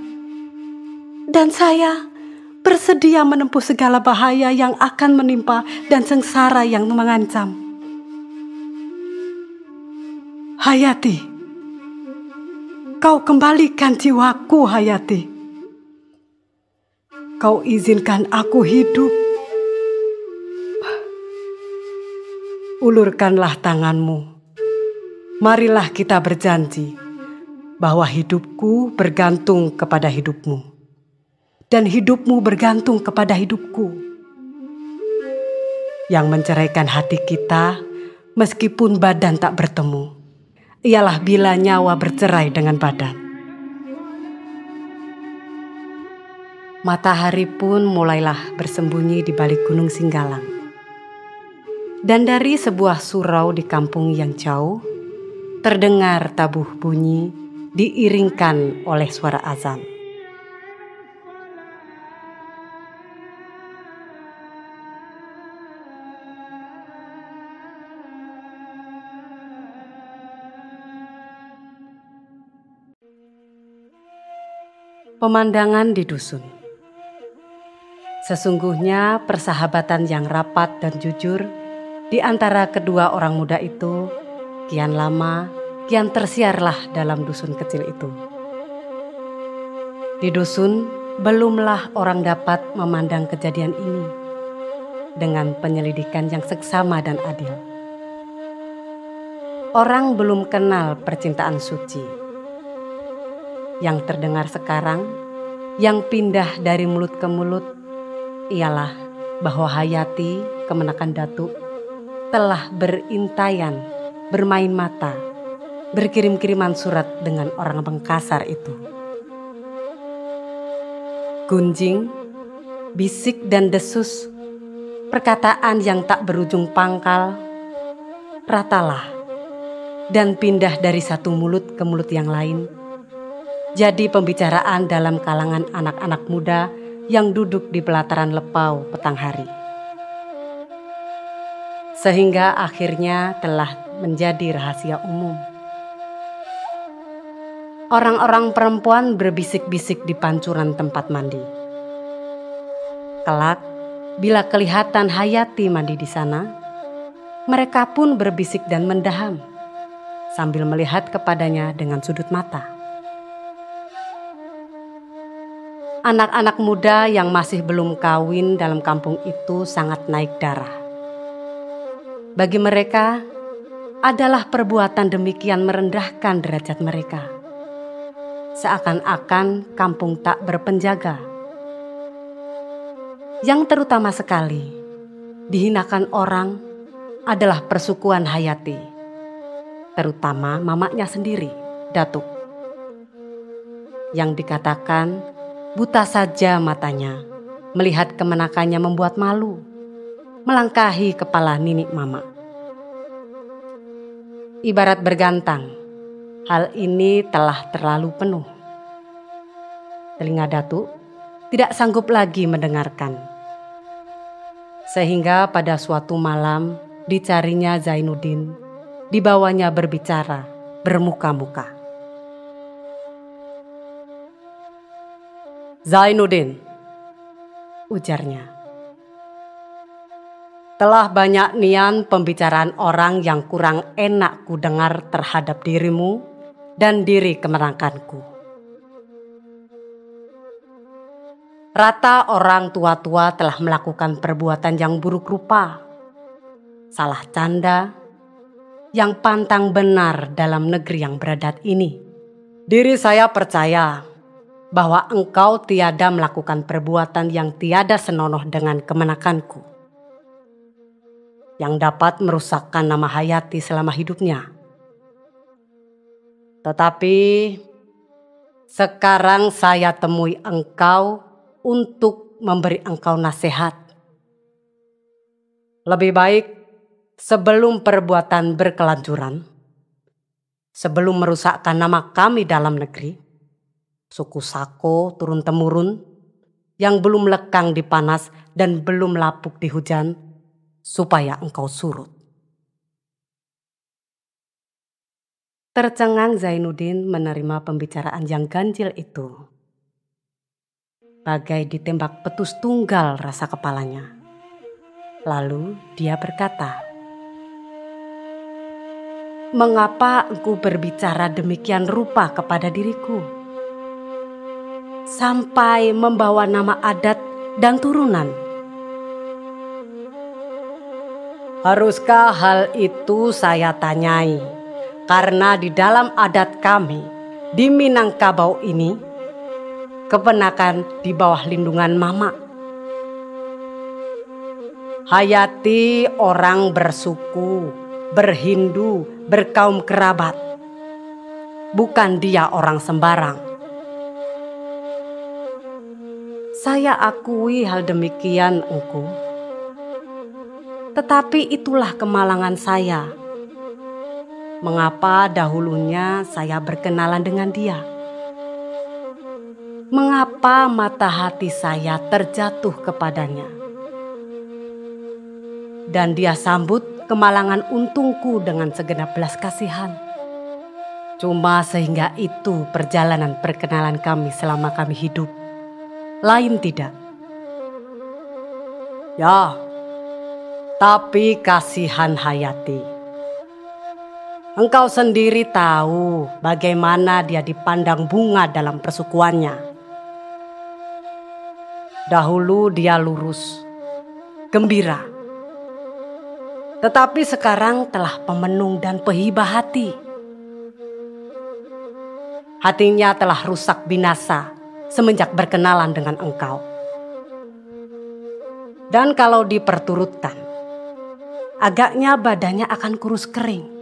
A: Dan saya bersedia menempuh segala bahaya yang akan menimpa dan sengsara yang mengancam. Hayati, kau kembalikan jiwaku, Hayati. Kau izinkan aku hidup. Ulurkanlah tanganmu. Marilah kita berjanji bahwa hidupku bergantung kepada hidupmu. Dan hidupmu bergantung kepada hidupku. Yang menceraikan hati kita meskipun badan tak bertemu, ialah bila nyawa bercerai dengan badan." Matahari pun mulailah bersembunyi di balik Gunung Singgalang. Dan dari sebuah surau di kampung yang jauh, terdengar tabuh bunyi diiringkan oleh suara azan. Pemandangan di dusun. Sesungguhnya persahabatan yang rapat dan jujur di antara kedua orang muda itu kian lama, kian tersiarlah dalam dusun kecil itu. Di dusun belumlah orang dapat memandang kejadian ini dengan penyelidikan yang seksama dan adil. Orang belum kenal percintaan suci. Yang terdengar sekarang, yang pindah dari mulut ke mulut, ialah bahwa Hayati, kemenakan Datuk, telah berintaian, bermain mata, berkirim-kiriman surat dengan orang Bengkasar itu. Gunjing, bisik dan desus, perkataan yang tak berujung pangkal, ratalah dan pindah dari satu mulut ke mulut yang lain. Jadi pembicaraan dalam kalangan anak-anak muda yang duduk di pelataran lepau petang hari. Sehingga akhirnya telah menjadi rahasia umum. Orang-orang perempuan berbisik-bisik di pancuran tempat mandi. Kelak, bila kelihatan Hayati mandi di sana, mereka pun berbisik dan mendaham sambil melihat kepadanya dengan sudut mata. Anak-anak muda yang masih belum kawin dalam kampung itu sangat naik darah. Bagi mereka, adalah perbuatan demikian merendahkan derajat mereka. Seakan-akan kampung tak berpenjaga. Yang terutama sekali, dihinakan orang adalah persukuan Hayati. Terutama mamaknya sendiri, Datuk. Yang dikatakan buta saja matanya, melihat kemenakannya membuat malu, melangkahi kepala Ninik Mama. Ibarat bergantang, hal ini telah terlalu penuh. Telinga Datuk tidak sanggup lagi mendengarkan. Sehingga pada suatu malam dicarinya Zainuddin, dibawanya berbicara bermuka-muka. "Zainuddin," ujarnya, "telah banyak nian pembicaraan orang yang kurang enak ku dengar terhadap dirimu dan diri kemenakanku. Rata orang tua-tua telah melakukan perbuatan yang buruk rupa, salah canda, yang pantang benar dalam negeri yang beradat ini. Diri saya percaya bahwa engkau tiada melakukan perbuatan yang tiada senonoh dengan kemenakanku, yang dapat merusakkan nama Hayati selama hidupnya. Tetapi sekarang saya temui engkau untuk memberi engkau nasihat. Lebih baik sebelum perbuatan berkelanjuran, sebelum merusakkan nama kami dalam negeri, suku Sako turun-temurun yang belum lekang di panas dan belum lapuk di hujan, supaya engkau surut. Tercengang Zainuddin menerima pembicaraan yang ganjil itu. Bagai ditembak petus tunggal rasa kepalanya. Lalu dia berkata, "Mengapa engkau berbicara demikian rupa kepada diriku? Sampai membawa nama adat dan turunan. Haruskah hal itu saya tanyai? Karena di dalam adat kami di Minangkabau ini, keponakan di bawah lindungan mama. Hayati orang bersuku, berhindu, berkaum kerabat. Bukan dia orang sembarang. Saya akui hal demikian engkau. Tetapi itulah kemalangan saya. Mengapa dahulunya saya berkenalan dengan dia? Mengapa mata hati saya terjatuh kepadanya? Dan dia sambut kemalangan untungku dengan segenap belas kasihan. Cuma sehingga itu perjalanan perkenalan kami selama kami hidup. Lain tidak. Ya, tapi kasihan Hayati. Engkau sendiri tahu bagaimana dia dipandang bunga dalam persukuannya. Dahulu dia lurus, gembira. Tetapi sekarang telah pemenung dan pehibah hati. Hatinya telah rusak binasa semenjak berkenalan dengan engkau. Dan kalau diperturutkan, agaknya badannya akan kurus kering.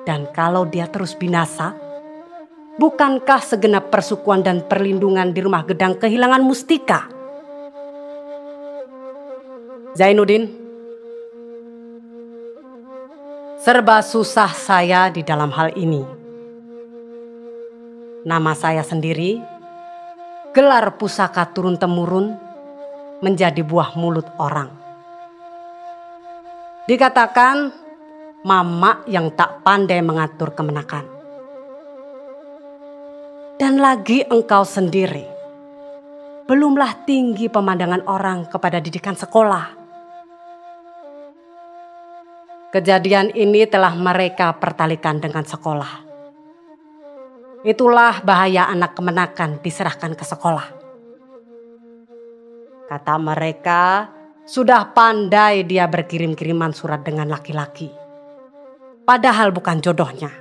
A: Dan kalau dia terus binasa, bukankah segenap persukuan dan perlindungan di rumah Gedang kehilangan mustika? Zainuddin, serba susah saya di dalam hal ini. Nama saya sendiri, gelar pusaka turun-temurun, menjadi buah mulut orang. Dikatakan mama yang tak pandai mengatur kemenakan. Dan lagi engkau sendiri, belumlah tinggi pemandangan orang kepada didikan sekolah. Kejadian ini telah mereka pertalikan dengan sekolah. Itulah bahaya anak kemenakan diserahkan ke sekolah. Kata mereka, sudah pandai dia berkirim-kiriman surat dengan laki-laki. Padahal bukan jodohnya.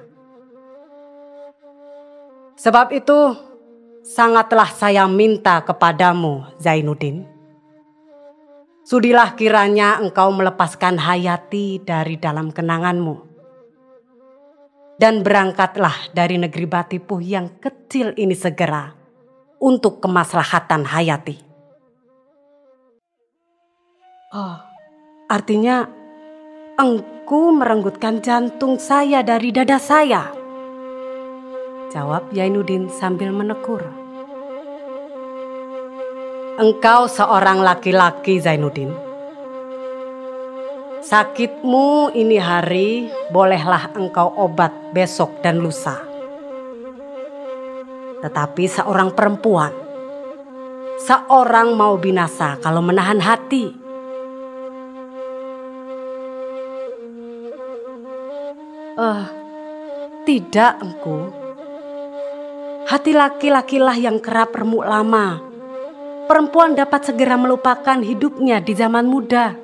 A: Sebab itu sangatlah saya minta kepadamu, Zainuddin. Sudilah kiranya engkau melepaskan Hayati dari dalam kenanganmu. Dan berangkatlah dari negeri Batipuh yang kecil ini segera untuk kemaslahatan Hayati. Oh, artinya engkau merenggutkan jantung saya dari dada saya, jawab Zainuddin sambil menekur. Engkau seorang laki-laki, Zainuddin. Sakitmu ini hari bolehlah engkau obat besok dan lusa. Tetapi seorang perempuan, seorang mau binasa kalau menahan hati. Tidak engkau. Hati laki-lakilah yang kerap remuk lama. Perempuan dapat segera melupakan hidupnya di zaman muda.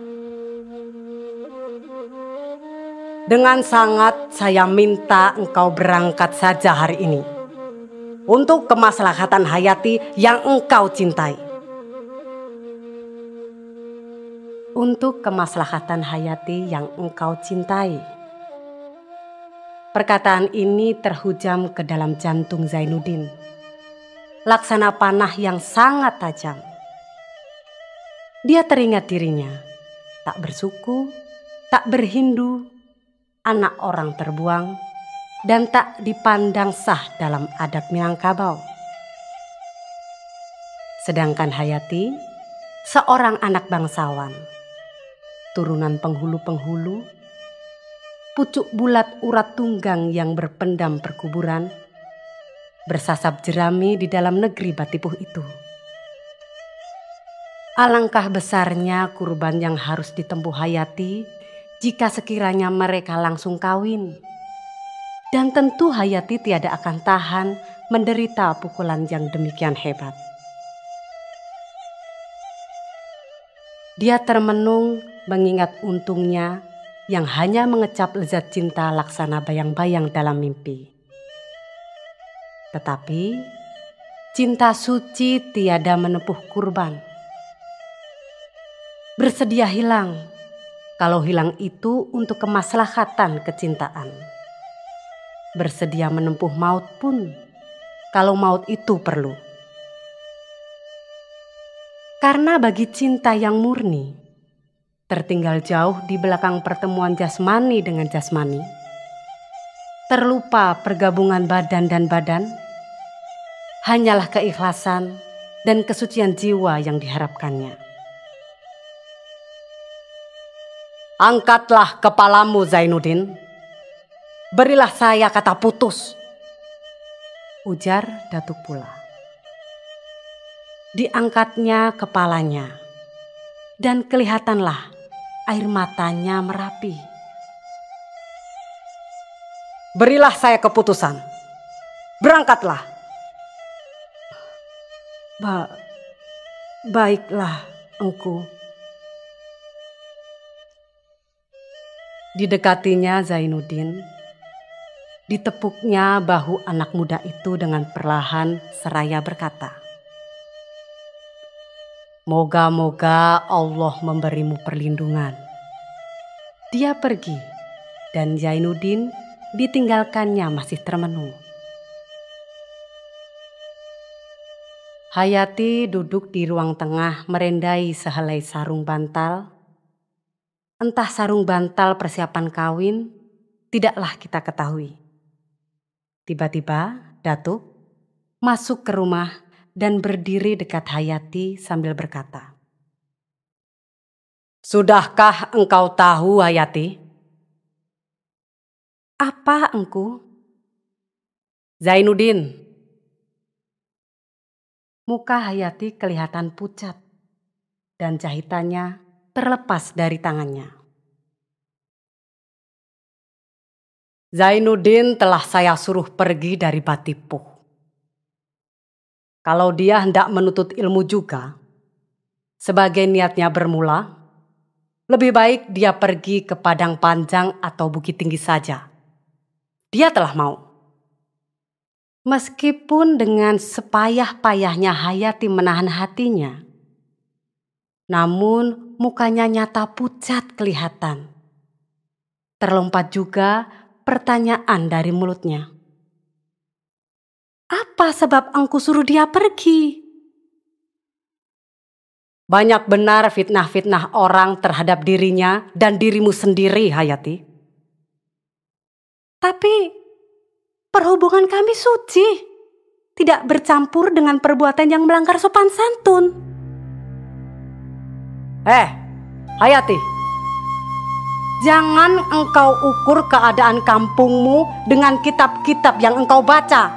A: Dengan sangat saya minta engkau berangkat saja hari ini. Untuk kemaslahatan Hayati yang engkau cintai. Untuk kemaslahatan Hayati yang engkau cintai. Perkataan ini terhujam ke dalam jantung Zainuddin. laksana panah yang sangat tajam. Dia teringat dirinya, tak bersuku, tak berhindu, anak orang terbuang, dan tak dipandang sah dalam adat Minangkabau. Sedangkan Hayati, seorang anak bangsawan, turunan penghulu-penghulu, pucuk bulat urat tunggang yang berpendam perkuburan, bersasap jerami di dalam negeri Batipuh itu. Alangkah besarnya kurban yang harus ditempuh Hayati jika sekiranya mereka langsung kawin. Dan tentu Hayati tiada akan tahan menderita pukulan yang demikian hebat. Dia termenung mengingat untungnya yang hanya mengecap lezat cinta laksana bayang-bayang dalam mimpi. Tetapi cinta suci tiada menempuh kurban. Bersedia hilang, kalau hilang itu untuk kemaslahatan kecintaan. Bersedia menempuh maut pun, kalau maut itu perlu. Karena bagi cinta yang murni, tertinggal jauh di belakang pertemuan jasmani dengan jasmani, terlupa pergabungan badan dan badan, hanyalah keikhlasan dan kesucian jiwa yang diharapkannya. Angkatlah kepalamu Zainuddin, berilah saya kata putus, ujar Datuk pula. Diangkatnya kepalanya dan kelihatanlah air matanya merapi. Berilah saya keputusan, berangkatlah. Baiklah engku. Didekatinya Zainuddin, ditepuknya bahu anak muda itu dengan perlahan seraya berkata, "Moga-moga Allah memberimu perlindungan." Dia pergi dan Zainuddin ditinggalkannya masih termenung. Hayati duduk di ruang tengah merendai sehelai sarung bantal. Entah sarung bantal persiapan kawin, tidaklah kita ketahui. Tiba-tiba Datuk masuk ke rumah dan berdiri dekat Hayati sambil berkata, "Sudahkah engkau tahu, Hayati?" "Apa engku?" "Zainuddin." Muka Hayati kelihatan pucat dan jahitannya terlepas dari tangannya. "Zainuddin telah saya suruh pergi dari Batipuh. Kalau dia hendak menuntut ilmu juga, sebagai niatnya bermula, lebih baik dia pergi ke Padang Panjang atau Bukit Tinggi saja. Dia telah mau." Meskipun dengan sepayah-payahnya Hayati menahan hatinya, namun mukanya nyata pucat kelihatan. Terlompat juga pertanyaan dari mulutnya. "Apa sebab engkau suruh dia pergi?" "Banyak benar fitnah-fitnah orang terhadap dirinya dan dirimu sendiri, Hayati." "Tapi perhubungan kami suci, tidak bercampur dengan perbuatan yang melanggar sopan santun." Hayati, jangan engkau ukur keadaan kampungmu dengan kitab-kitab yang engkau baca.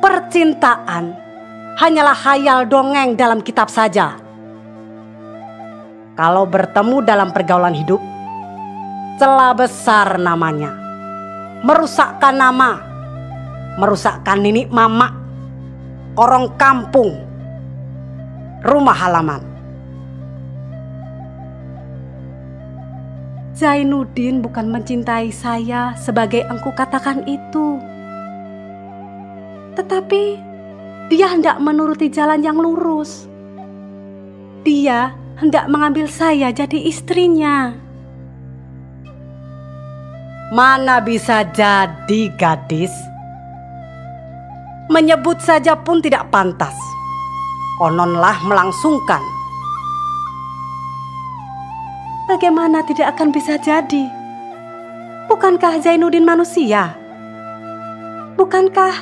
A: Percintaan hanyalah khayal dongeng dalam kitab saja. Kalau bertemu dalam pergaulan hidup, celah besar namanya. Merusakkan nama, merusakkan nini mama, orang kampung, rumah halaman. Zainuddin bukan mencintai saya sebagai engkau katakan itu. Tetapi dia hendak menuruti jalan yang lurus. Dia hendak mengambil saya jadi istrinya. "Mana bisa jadi, gadis? Menyebut saja pun tidak pantas. Kononlah melangsungkan. Bagaimana tidak akan bisa jadi? Bukankah Zainuddin manusia? Bukankah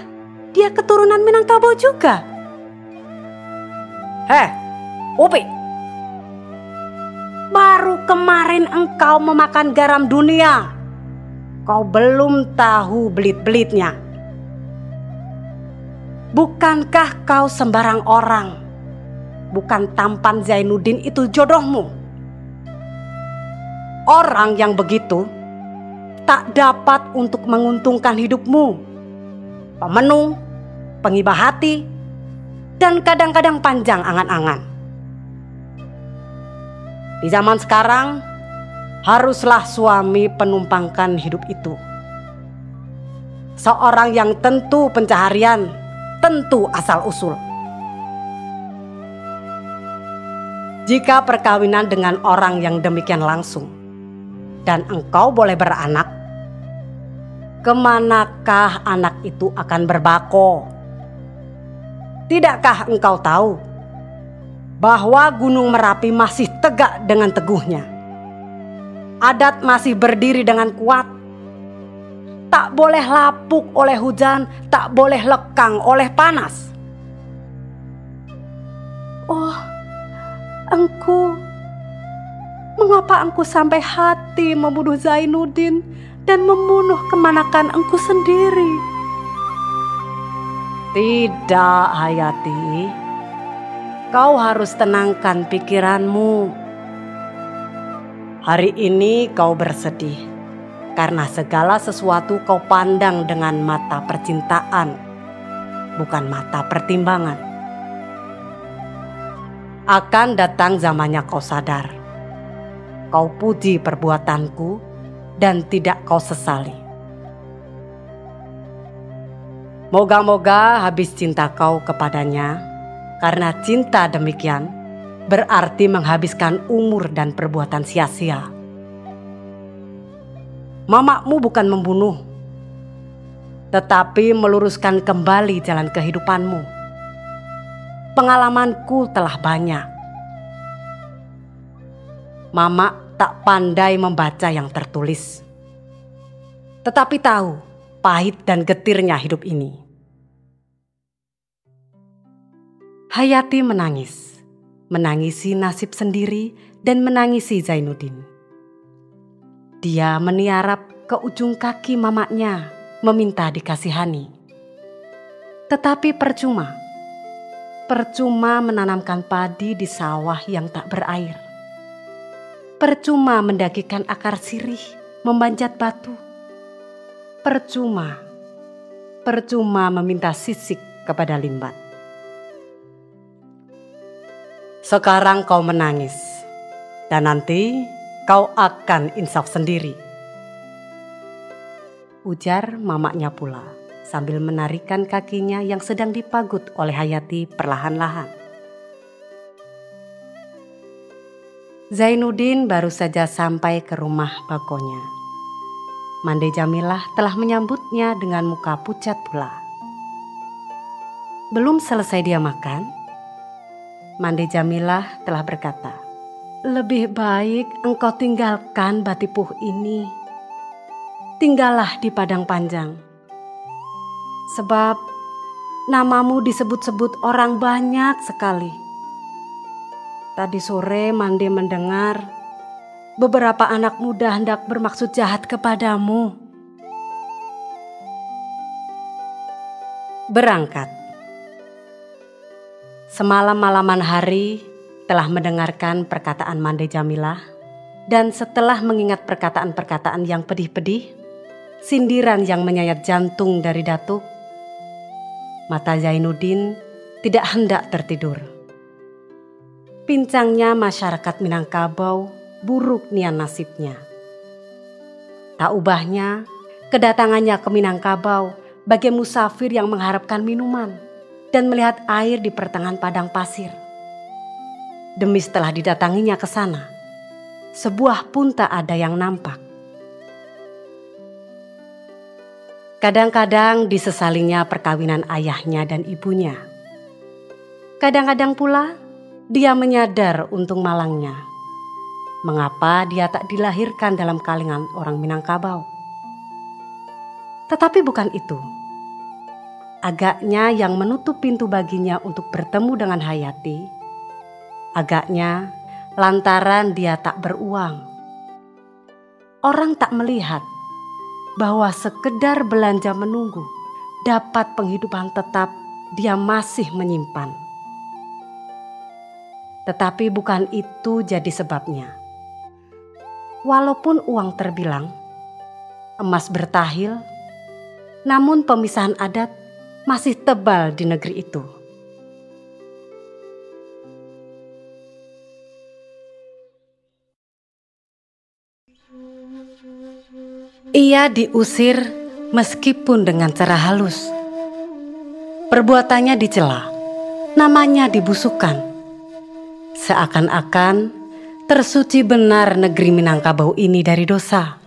A: dia keturunan Minangkabau juga? Upi, baru kemarin engkau memakan garam dunia. Kau belum tahu belit-belitnya. Bukankah kau sembarang orang? Bukan tampan Zainuddin itu jodohmu. Orang yang begitu tak dapat untuk menguntungkan hidupmu. Pemenung, pengibah hati, dan kadang-kadang panjang angan-angan. Di zaman sekarang, haruslah suami penumpangkan hidup itu. Seorang yang tentu pencaharian, tentu asal-usul. Jika perkawinan dengan orang yang demikian langsung, dan engkau boleh beranak, kemanakah anak itu akan berbako? Tidakkah engkau tahu bahwa Gunung Merapi masih tegak dengan teguhnya? Adat masih berdiri dengan kuat. Tak boleh lapuk oleh hujan, tak boleh lekang oleh panas. Oh, engku, mengapa engku sampai hati membunuh Zainuddin dan membunuh kemanakan engku sendiri? Tidak, Hayati. Kau harus tenangkan pikiranmu. Hari ini kau bersedih karena segala sesuatu kau pandang dengan mata percintaan, bukan mata pertimbangan. Akan datang zamannya kau sadar. Kau puji perbuatanku dan tidak kau sesali. Moga-moga habis cinta kau kepadanya, karena cinta demikian berarti menghabiskan umur dan perbuatan sia-sia. Mamakmu bukan membunuh, tetapi meluruskan kembali jalan kehidupanmu. Pengalamanku telah banyak. Mamak tak pandai membaca yang tertulis, tetapi tahu pahit dan getirnya hidup ini. Hayati menangis, menangisi nasib sendiri dan menangisi Zainuddin. Dia meniarap ke ujung kaki mamaknya, meminta dikasihani. Tetapi percuma. Percuma menanamkan padi di sawah yang tak berair. Percuma mendagikan akar sirih, memanjat batu. Percuma meminta sisik kepada limbat. Sekarang kau menangis, dan nanti kau akan insaf sendiri, ujar mamaknya pula sambil menarikan kakinya yang sedang dipagut oleh Hayati perlahan-lahan. Zainuddin baru saja sampai ke rumah bakonya. Mande Jamilah telah menyambutnya dengan muka pucat pula. Belum selesai dia makan, Mande Jamilah telah berkata, "Lebih baik engkau tinggalkan Batipuh ini. Tinggallah di Padang Panjang. Sebab namamu disebut-sebut orang banyak sekali. Tadi sore Mande mendengar beberapa anak muda hendak bermaksud jahat kepadamu." Berangkat. Semalam-malaman hari telah mendengarkan perkataan Mande Jamilah, dan setelah mengingat perkataan-perkataan yang pedih-pedih, sindiran yang menyayat jantung dari datuk, mata Zainuddin tidak hendak tertidur. Pincangnya masyarakat Minangkabau buruk nian nasibnya. Tak ubahnya kedatangannya ke Minangkabau bagai musafir yang mengharapkan minuman dan melihat air di pertengahan padang pasir. Demi setelah didatanginya ke sana, sebuah pun tak ada yang nampak. Kadang-kadang disesalinya perkawinan ayahnya dan ibunya. Kadang-kadang pula dia menyadar untung malangnya. Mengapa dia tak dilahirkan dalam kalangan orang Minangkabau? Tetapi bukan itu. Agaknya yang menutup pintu baginya untuk bertemu dengan Hayati, agaknya lantaran dia tak beruang. Orang tak melihat bahwa sekedar belanja menunggu dapat penghidupan tetap dia masih menyimpan. Tetapi bukan itu jadi sebabnya. Walaupun uang terbilang, emas bertahil, namun pemisahan adat masih tebal di negeri itu. Ia diusir meskipun dengan cara halus. Perbuatannya dicela, namanya dibusukkan. Seakan-akan tersuci benar negeri Minangkabau ini dari dosa.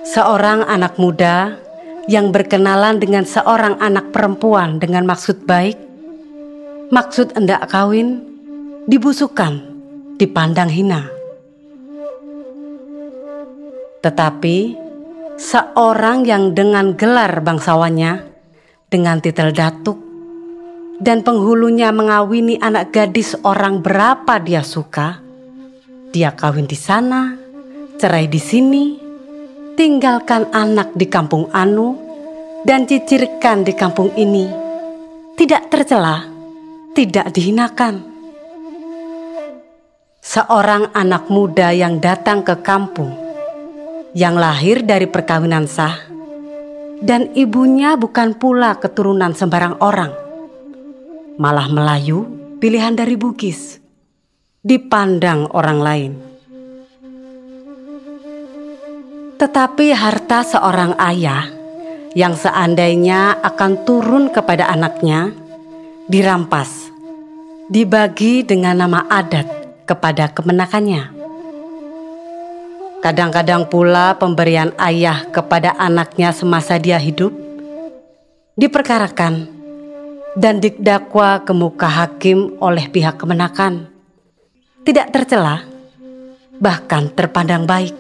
A: Seorang anak muda yang berkenalan dengan seorang anak perempuan dengan maksud baik, maksud hendak kawin, dibusukkan, dipandang hina. Tetapi seorang yang dengan gelar bangsawannya, dengan titel datuk, dan penghulunya mengawini anak gadis orang berapa dia suka, dia kawin di sana, cerai di sini, tinggalkan anak di kampung anu, dan cicirkan di kampung ini, tidak tercela, tidak dihinakan. Seorang anak muda yang datang ke kampung, yang lahir dari perkawinan sah, dan ibunya bukan pula keturunan sembarang orang, malah Melayu pilihan dari Bugis, dipandang orang lain. Tetapi harta seorang ayah yang seandainya akan turun kepada anaknya, dirampas, dibagi dengan nama adat kepada kemenakannya. Kadang-kadang pula pemberian ayah kepada anaknya semasa dia hidup diperkarakan dan didakwa ke muka hakim oleh pihak kemenakan, tidak tercela, bahkan terpandang baik.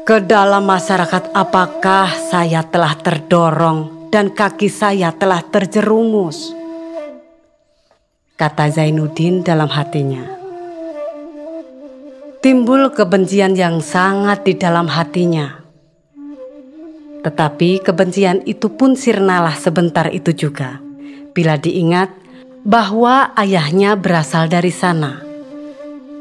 A: Ke dalam masyarakat apakah saya telah terdorong dan kaki saya telah terjerumus? Kata Zainuddin dalam hatinya. Timbul kebencian yang sangat di dalam hatinya. Tetapi kebencian itu pun sirnalah sebentar itu juga, bila diingat bahwa ayahnya berasal dari sana.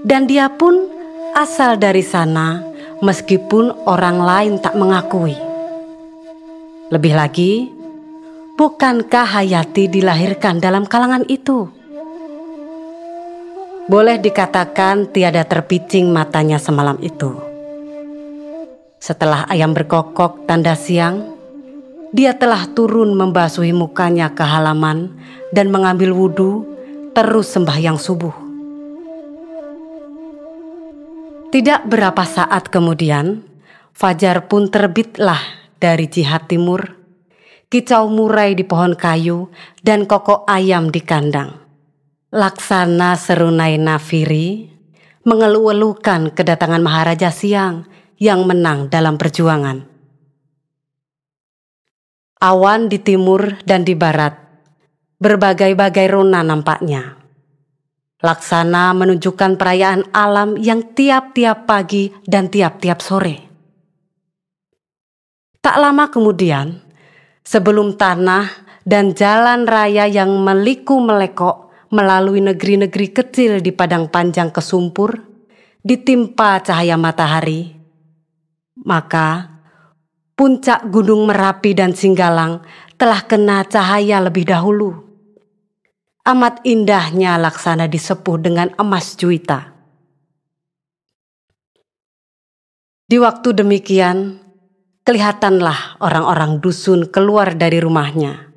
A: Dan dia pun asal dari sana meskipun orang lain tak mengakui. Lebih lagi, bukankah Hayati dilahirkan dalam kalangan itu? Boleh dikatakan tiada terpicing matanya semalam itu. Setelah ayam berkokok tanda siang, dia telah turun membasuhi mukanya ke halaman dan mengambil wudhu, terus sembahyang subuh. Tidak berapa saat kemudian, fajar pun terbitlah dari jihad timur, kicau murai di pohon kayu dan kokok ayam di kandang. Laksana serunai nafiri mengeluh-elukan kedatangan Maharaja Siang yang menang dalam perjuangan. Awan di timur dan di barat, berbagai-bagai rona nampaknya. Laksana menunjukkan perayaan alam yang tiap-tiap pagi dan tiap-tiap sore. Tak lama kemudian, sebelum tanah dan jalan raya yang meliku-melekok melalui negeri-negeri kecil di padang panjang kesumpur, ditimpa cahaya matahari, maka puncak Gunung Merapi dan Singgalang telah kena cahaya lebih dahulu. Amat indahnya Laksana disepuh dengan emas juwita. Di waktu demikian, kelihatanlah orang-orang dusun keluar dari rumahnya,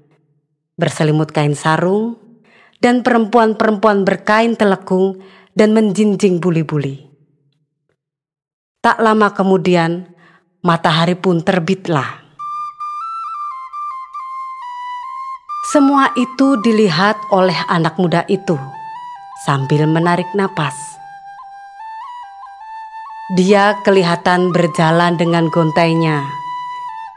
A: berselimut kain sarung, dan perempuan-perempuan berkain telekung dan menjinjing buli-buli. Tak lama kemudian, matahari pun terbitlah. Semua itu dilihat oleh anak muda itu sambil menarik napas. Dia kelihatan berjalan dengan gontainya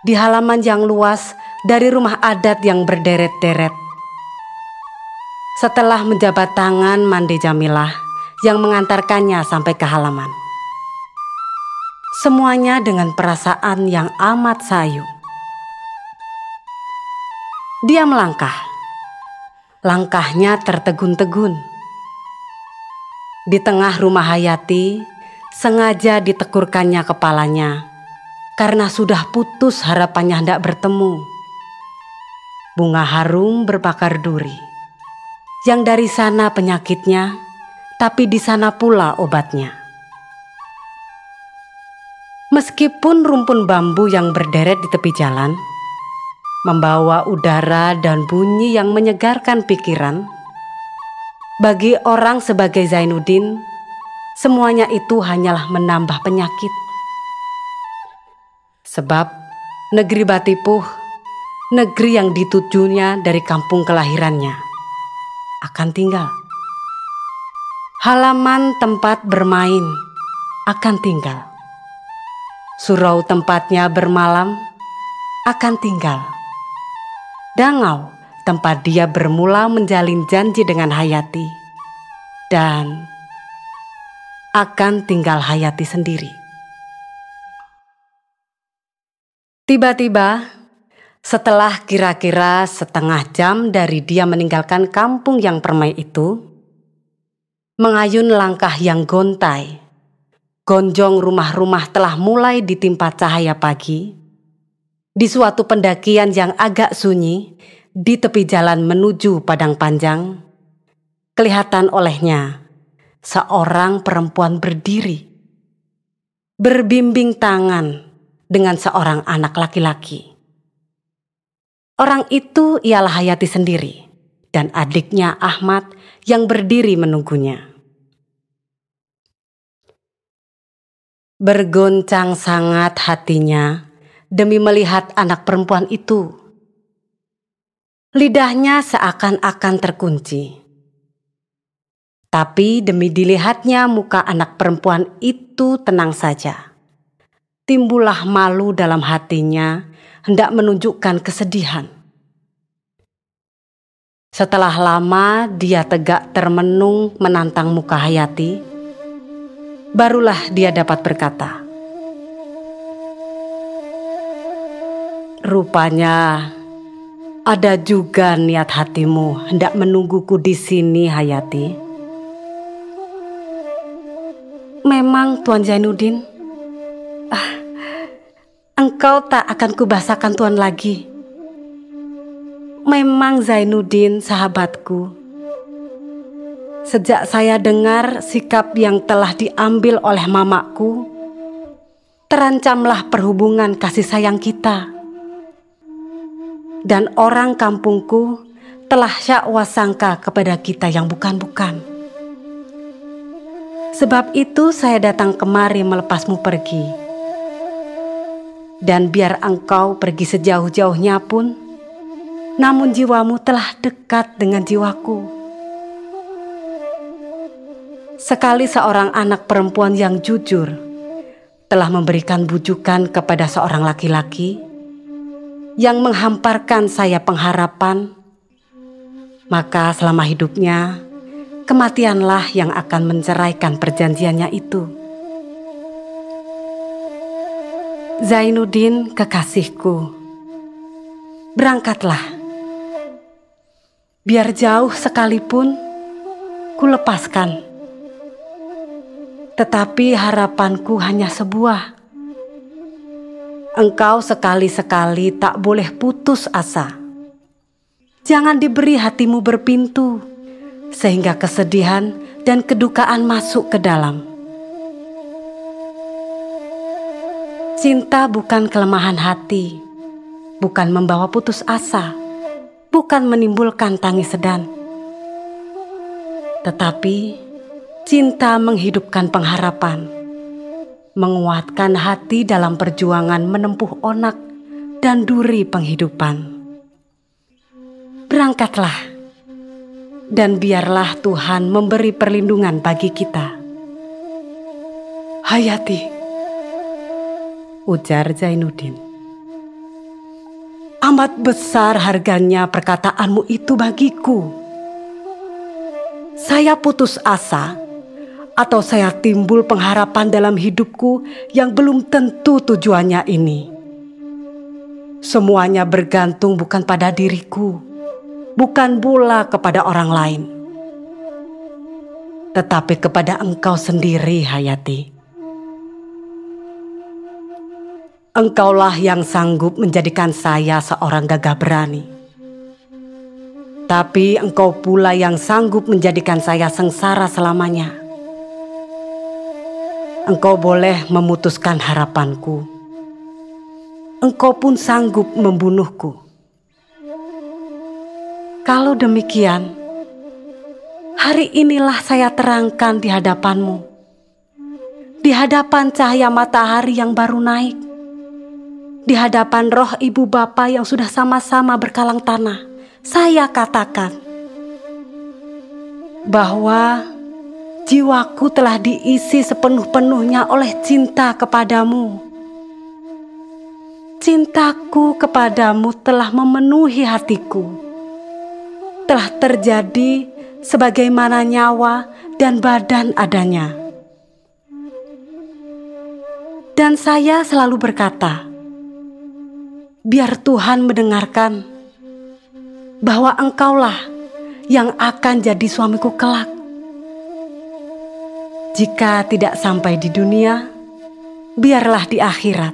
A: di halaman yang luas dari rumah adat yang berderet-deret. Setelah menjabat tangan Mande Jamilah yang mengantarkannya sampai ke halaman. Semuanya dengan perasaan yang amat sayu. Dia melangkah. Langkahnya tertegun-tegun. Di tengah rumah Hayati, sengaja ditekurkannya kepalanya karena sudah putus harapannya hendak bertemu. Bunga harum berbakar duri, yang dari sana penyakitnya, tapi di sana pula obatnya. Meskipun rumpun bambu yang berderet di tepi jalan membawa udara dan bunyi yang menyegarkan pikiran, bagi orang sebagai Zainuddin, semuanya itu hanyalah menambah penyakit. Sebab negeri Batipuh, negeri yang ditujunya dari kampung kelahirannya, akan tinggal. Halaman tempat bermain akan tinggal. Surau tempatnya bermalam akan tinggal. Dangau tempat dia bermula menjalin janji dengan Hayati, dan akan tinggal Hayati sendiri. Tiba-tiba, setelah kira-kira setengah jam dari dia meninggalkan kampung yang permai itu, mengayun langkah yang gontai, gonjong rumah-rumah telah mulai ditimpa cahaya pagi. Di suatu pendakian yang agak sunyi di tepi jalan menuju Padang Panjang, kelihatan olehnya seorang perempuan berdiri, berbimbing tangan dengan seorang anak laki-laki. Orang itu ialah Hayati sendiri dan adiknya Ahmad yang berdiri menunggunya. Bergoncang sangat hatinya demi melihat anak perempuan itu. Lidahnya seakan-akan terkunci. Tapi demi dilihatnya muka anak perempuan itu tenang saja. Timbullah malu dalam hatinya hendak menunjukkan kesedihan. Setelah lama dia tegak termenung menantang muka Hayati, barulah dia dapat berkata, "Rupanya ada juga niat hatimu hendak menungguku di sini, Hayati." "Memang Tuan Zainuddin, engkau tak akan kubahasakan Tuan lagi. Memang Zainuddin sahabatku. Sejak saya dengar sikap yang telah diambil oleh mamaku, terancamlah perhubungan kasih sayang kita. Dan orang kampungku telah syakwa sangka kepada kita yang bukan-bukan. Sebab itu saya datang kemari melepasmu pergi. Dan biar engkau pergi sejauh-jauhnya pun, namun jiwamu telah dekat dengan jiwaku. Sekali seorang anak perempuan yang jujur telah memberikan bujukan kepada seorang laki-laki yang menghamparkan saya pengharapan, maka selama hidupnya kematianlah yang akan menceraikan perjanjiannya itu. Zainuddin kekasihku, berangkatlah. Biar jauh sekalipun ku lepaskan. Tetapi harapanku hanya sebuah. Engkau sekali-sekali tak boleh putus asa. Jangan diberi hatimu berpintu, sehingga kesedihan dan kedukaan masuk ke dalam. Cinta bukan kelemahan hati, bukan membawa putus asa, bukan menimbulkan tangis sedan. Tetapi cinta menghidupkan pengharapan. menguatkan hati dalam perjuangan menempuh onak dan duri penghidupan. Berangkatlah, dan biarlah Tuhan memberi perlindungan bagi kita. Hayati, ujar Zainuddin. Amat besar harganya perkataanmu itu bagiku. Saya putus asa atau saya timbul pengharapan dalam hidupku yang belum tentu tujuannya ini. Semuanya bergantung bukan pada diriku, bukan pula kepada orang lain, tetapi kepada engkau sendiri, Hayati. Engkaulah yang sanggup menjadikan saya seorang gagah berani. Tapi engkau pula yang sanggup menjadikan saya sengsara selamanya. Engkau boleh memutuskan harapanku. Engkau pun sanggup membunuhku. Kalau demikian, hari inilah saya terangkan di hadapanmu, di hadapan cahaya matahari yang baru naik, di hadapan roh ibu bapa yang sudah sama-sama berkalang tanah. Saya katakan bahwa jiwaku telah diisi sepenuh-penuhnya oleh cinta kepadamu. Cintaku kepadamu telah memenuhi hatiku, telah terjadi sebagaimana nyawa dan badan adanya. Dan saya selalu berkata, biar Tuhan mendengarkan bahwa engkaulah yang akan jadi suamiku kelak. Jika tidak sampai di dunia, biarlah di akhirat.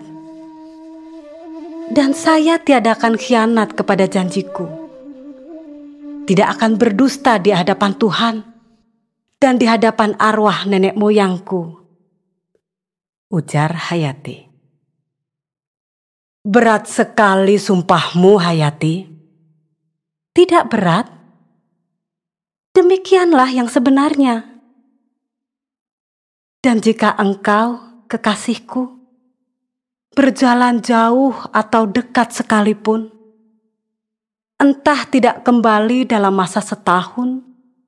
A: Dan saya tiadakan khianat kepada janjiku. Tidak akan berdusta di hadapan Tuhan dan di hadapan arwah nenek moyangku, ujar Hayati. Berat sekali sumpahmu, Hayati. Tidak berat. Demikianlah yang sebenarnya. Dan jika engkau, kekasihku, berjalan jauh atau dekat sekalipun, entah tidak kembali dalam masa 1 tahun,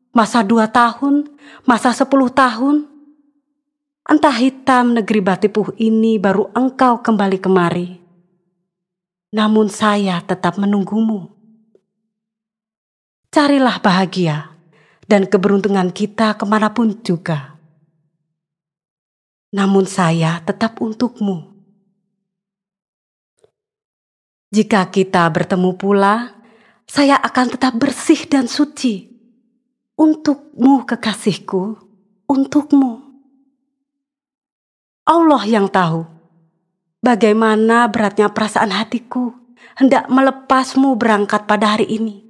A: masa 2 tahun, masa 10 tahun, entah hitam negeri Batipuh ini baru engkau kembali kemari, namun saya tetap menunggumu. Carilah bahagia dan keberuntungan kita kemanapun juga. Namun saya tetap untukmu. Jika kita bertemu pula, saya akan tetap bersih dan suci. Untukmu, kekasihku, untukmu. Allah yang tahu bagaimana beratnya perasaan hatiku hendak melepasmu berangkat pada hari ini.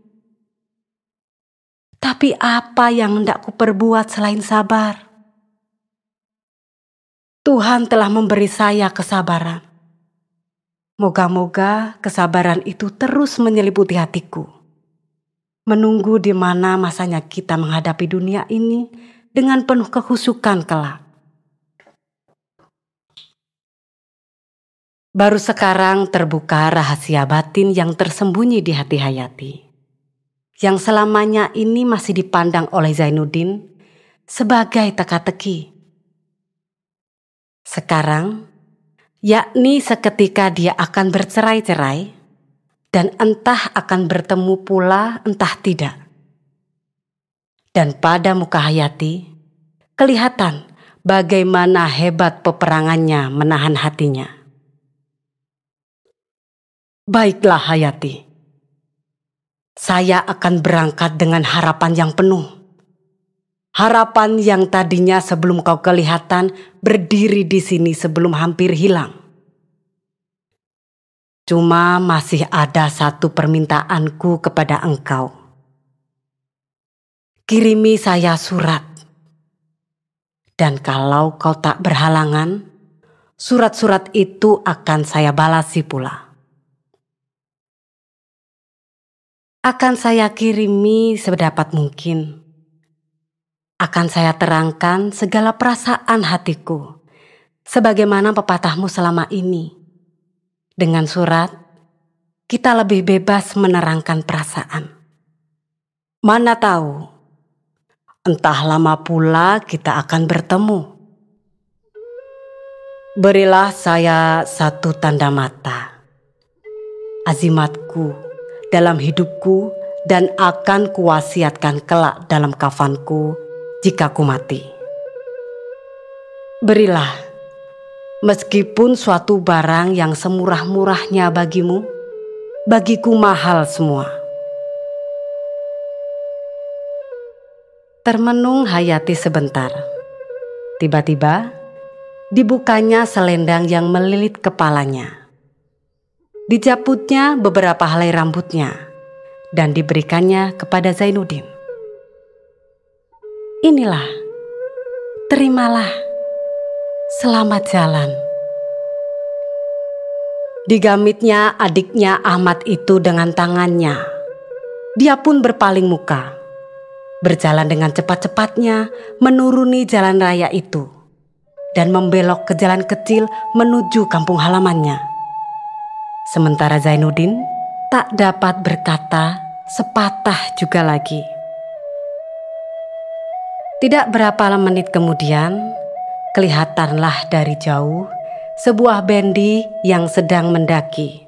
A: Tapi apa yang hendak kuperbuat selain sabar? Tuhan telah memberi saya kesabaran. Moga-moga kesabaran itu terus menyelimuti hatiku. Menunggu di mana masanya kita menghadapi dunia ini dengan penuh kehusukan kelak. Baru sekarang terbuka rahasia batin yang tersembunyi di hati Hayati, yang selamanya ini masih dipandang oleh Zainuddin sebagai teka-teki. Sekarang, yakni seketika dia akan bercerai-cerai, dan entah akan bertemu pula entah tidak. Dan pada muka Hayati, kelihatan bagaimana hebat peperangannya menahan hatinya. Baiklah Hayati, saya akan berangkat dengan harapan yang penuh. Harapan yang tadinya sebelum kau kelihatan berdiri di sini sebelum hampir hilang. Cuma masih ada satu permintaanku kepada engkau. Kirimi saya surat. Dan kalau kau tak berhalangan, surat-surat itu akan saya balasi pula. Akan saya kirimi sedapat mungkin. Akan saya terangkan segala perasaan hatiku sebagaimana pepatahmu selama ini. Dengan surat, kita lebih bebas menerangkan perasaan. Mana tahu, entah lama pula kita akan bertemu. Berilah saya satu tanda mata. Azimatku dalam hidupku dan akan kuwasiatkan kelak dalam kafanku jika ku mati. Berilah, meskipun suatu barang yang semurah-murahnya bagimu, bagiku mahal semua. Termenung Hayati sebentar. Tiba-tiba, dibukanya selendang yang melilit kepalanya. Dicaputnya beberapa helai rambutnya dan diberikannya kepada Zainuddin. Inilah, terimalah, selamat jalan. Digamitnya adiknya Ahmad itu dengan tangannya. Dia pun berpaling muka, berjalan dengan cepat-cepatnya menuruni jalan raya itu dan membelok ke jalan kecil menuju kampung halamannya. Sementara Zainuddin tak dapat berkata sepatah juga lagi. Tidak berapa menit kemudian, kelihatanlah dari jauh sebuah bendi yang sedang mendaki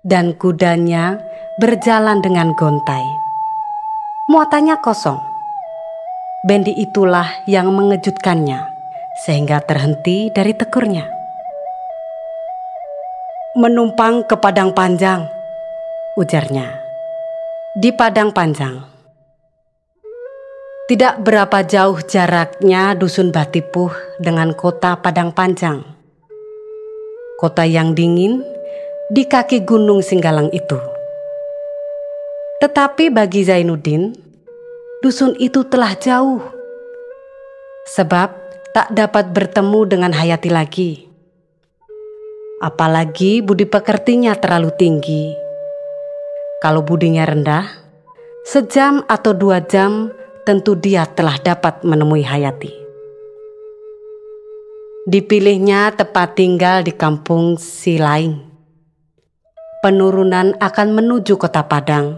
A: dan kudanya berjalan dengan gontai. Muatannya kosong. Bendi itulah yang mengejutkannya sehingga terhenti dari tekurnya. Menumpang ke Padang Panjang, ujarnya. Di Padang Panjang. Tidak berapa jauh jaraknya dusun Batipuh dengan kota Padang Panjang. Kota yang dingin di kaki Gunung Singgalang itu. Tetapi bagi Zainuddin, dusun itu telah jauh. Sebab tak dapat bertemu dengan Hayati lagi. Apalagi budi pekertinya terlalu tinggi. Kalau budinya rendah, sejam atau 2 jam tentu dia telah dapat menemui Hayati. Dipilihnya tempat tinggal di kampung Silaing. Penurunan akan menuju kota Padang,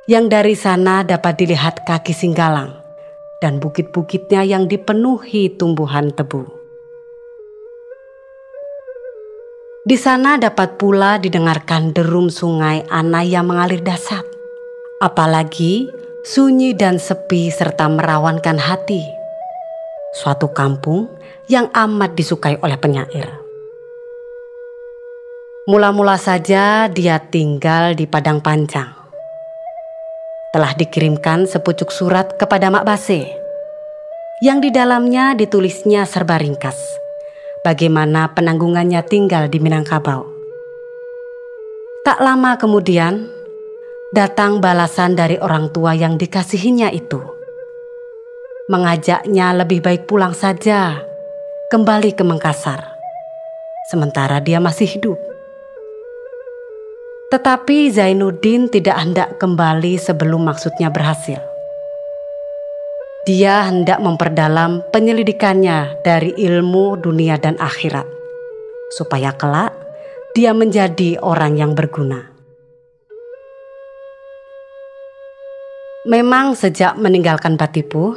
A: yang dari sana dapat dilihat kaki Singgalang dan bukit-bukitnya yang dipenuhi tumbuhan tebu. Di sana dapat pula didengarkan derum sungai Ana yang mengalir dasar. Apalagi sunyi dan sepi serta merawankan hati. Suatu kampung yang amat disukai oleh penyair. Mula-mula saja dia tinggal di Padang Panjang. Telah dikirimkan sepucuk surat kepada Mak Base, yang di dalamnya ditulisnya serba ringkas bagaimana penanggungannya tinggal di Minangkabau. Tak lama kemudian, datang balasan dari orang tua yang dikasihinya itu. Mengajaknya lebih baik pulang saja, kembali ke Makassar, sementara dia masih hidup. Tetapi Zainuddin tidak hendak kembali sebelum maksudnya berhasil. Dia hendak memperdalam penyelidikannya dari ilmu dunia dan akhirat, supaya kelak dia menjadi orang yang berguna. Memang sejak meninggalkan Batipuh,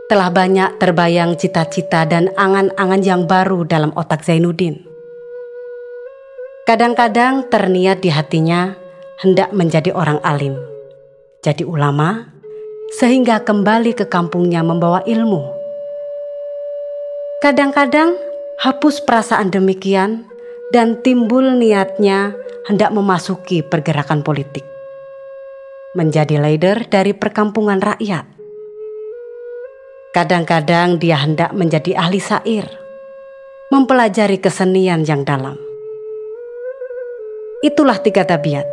A: telah banyak terbayang cita-cita dan angan-angan yang baru dalam otak Zainuddin. Kadang-kadang terniat di hatinya hendak menjadi orang alim, jadi ulama, sehingga kembali ke kampungnya membawa ilmu. Kadang-kadang hapus perasaan demikian dan timbul niatnya hendak memasuki pergerakan politik, menjadi leader dari perkampungan rakyat. Kadang-kadang dia hendak menjadi ahli syair, mempelajari kesenian yang dalam. Itulah 3 tabiat,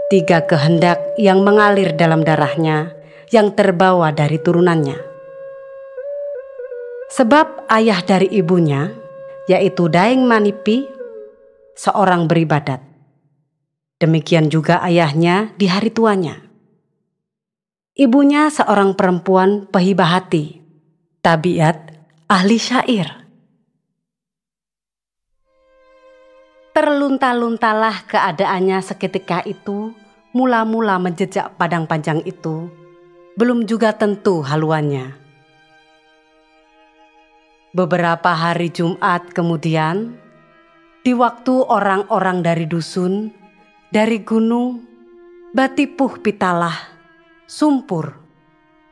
A: 3 kehendak yang mengalir dalam darahnya yang terbawa dari turunannya. Sebab ayah dari ibunya, yaitu Daeng Manipi, seorang beribadat. Demikian juga ayahnya di hari tuanya. Ibunya seorang perempuan pehibah hati, tabiat ahli syair. Terlunta-luntalah keadaannya seketika itu, mula-mula menjejak padang panjang itu, belum juga tentu haluannya. Beberapa hari Jumat kemudian, di waktu orang-orang dari dusun, dari gunung, Batipuh Pitalah, Sumpur,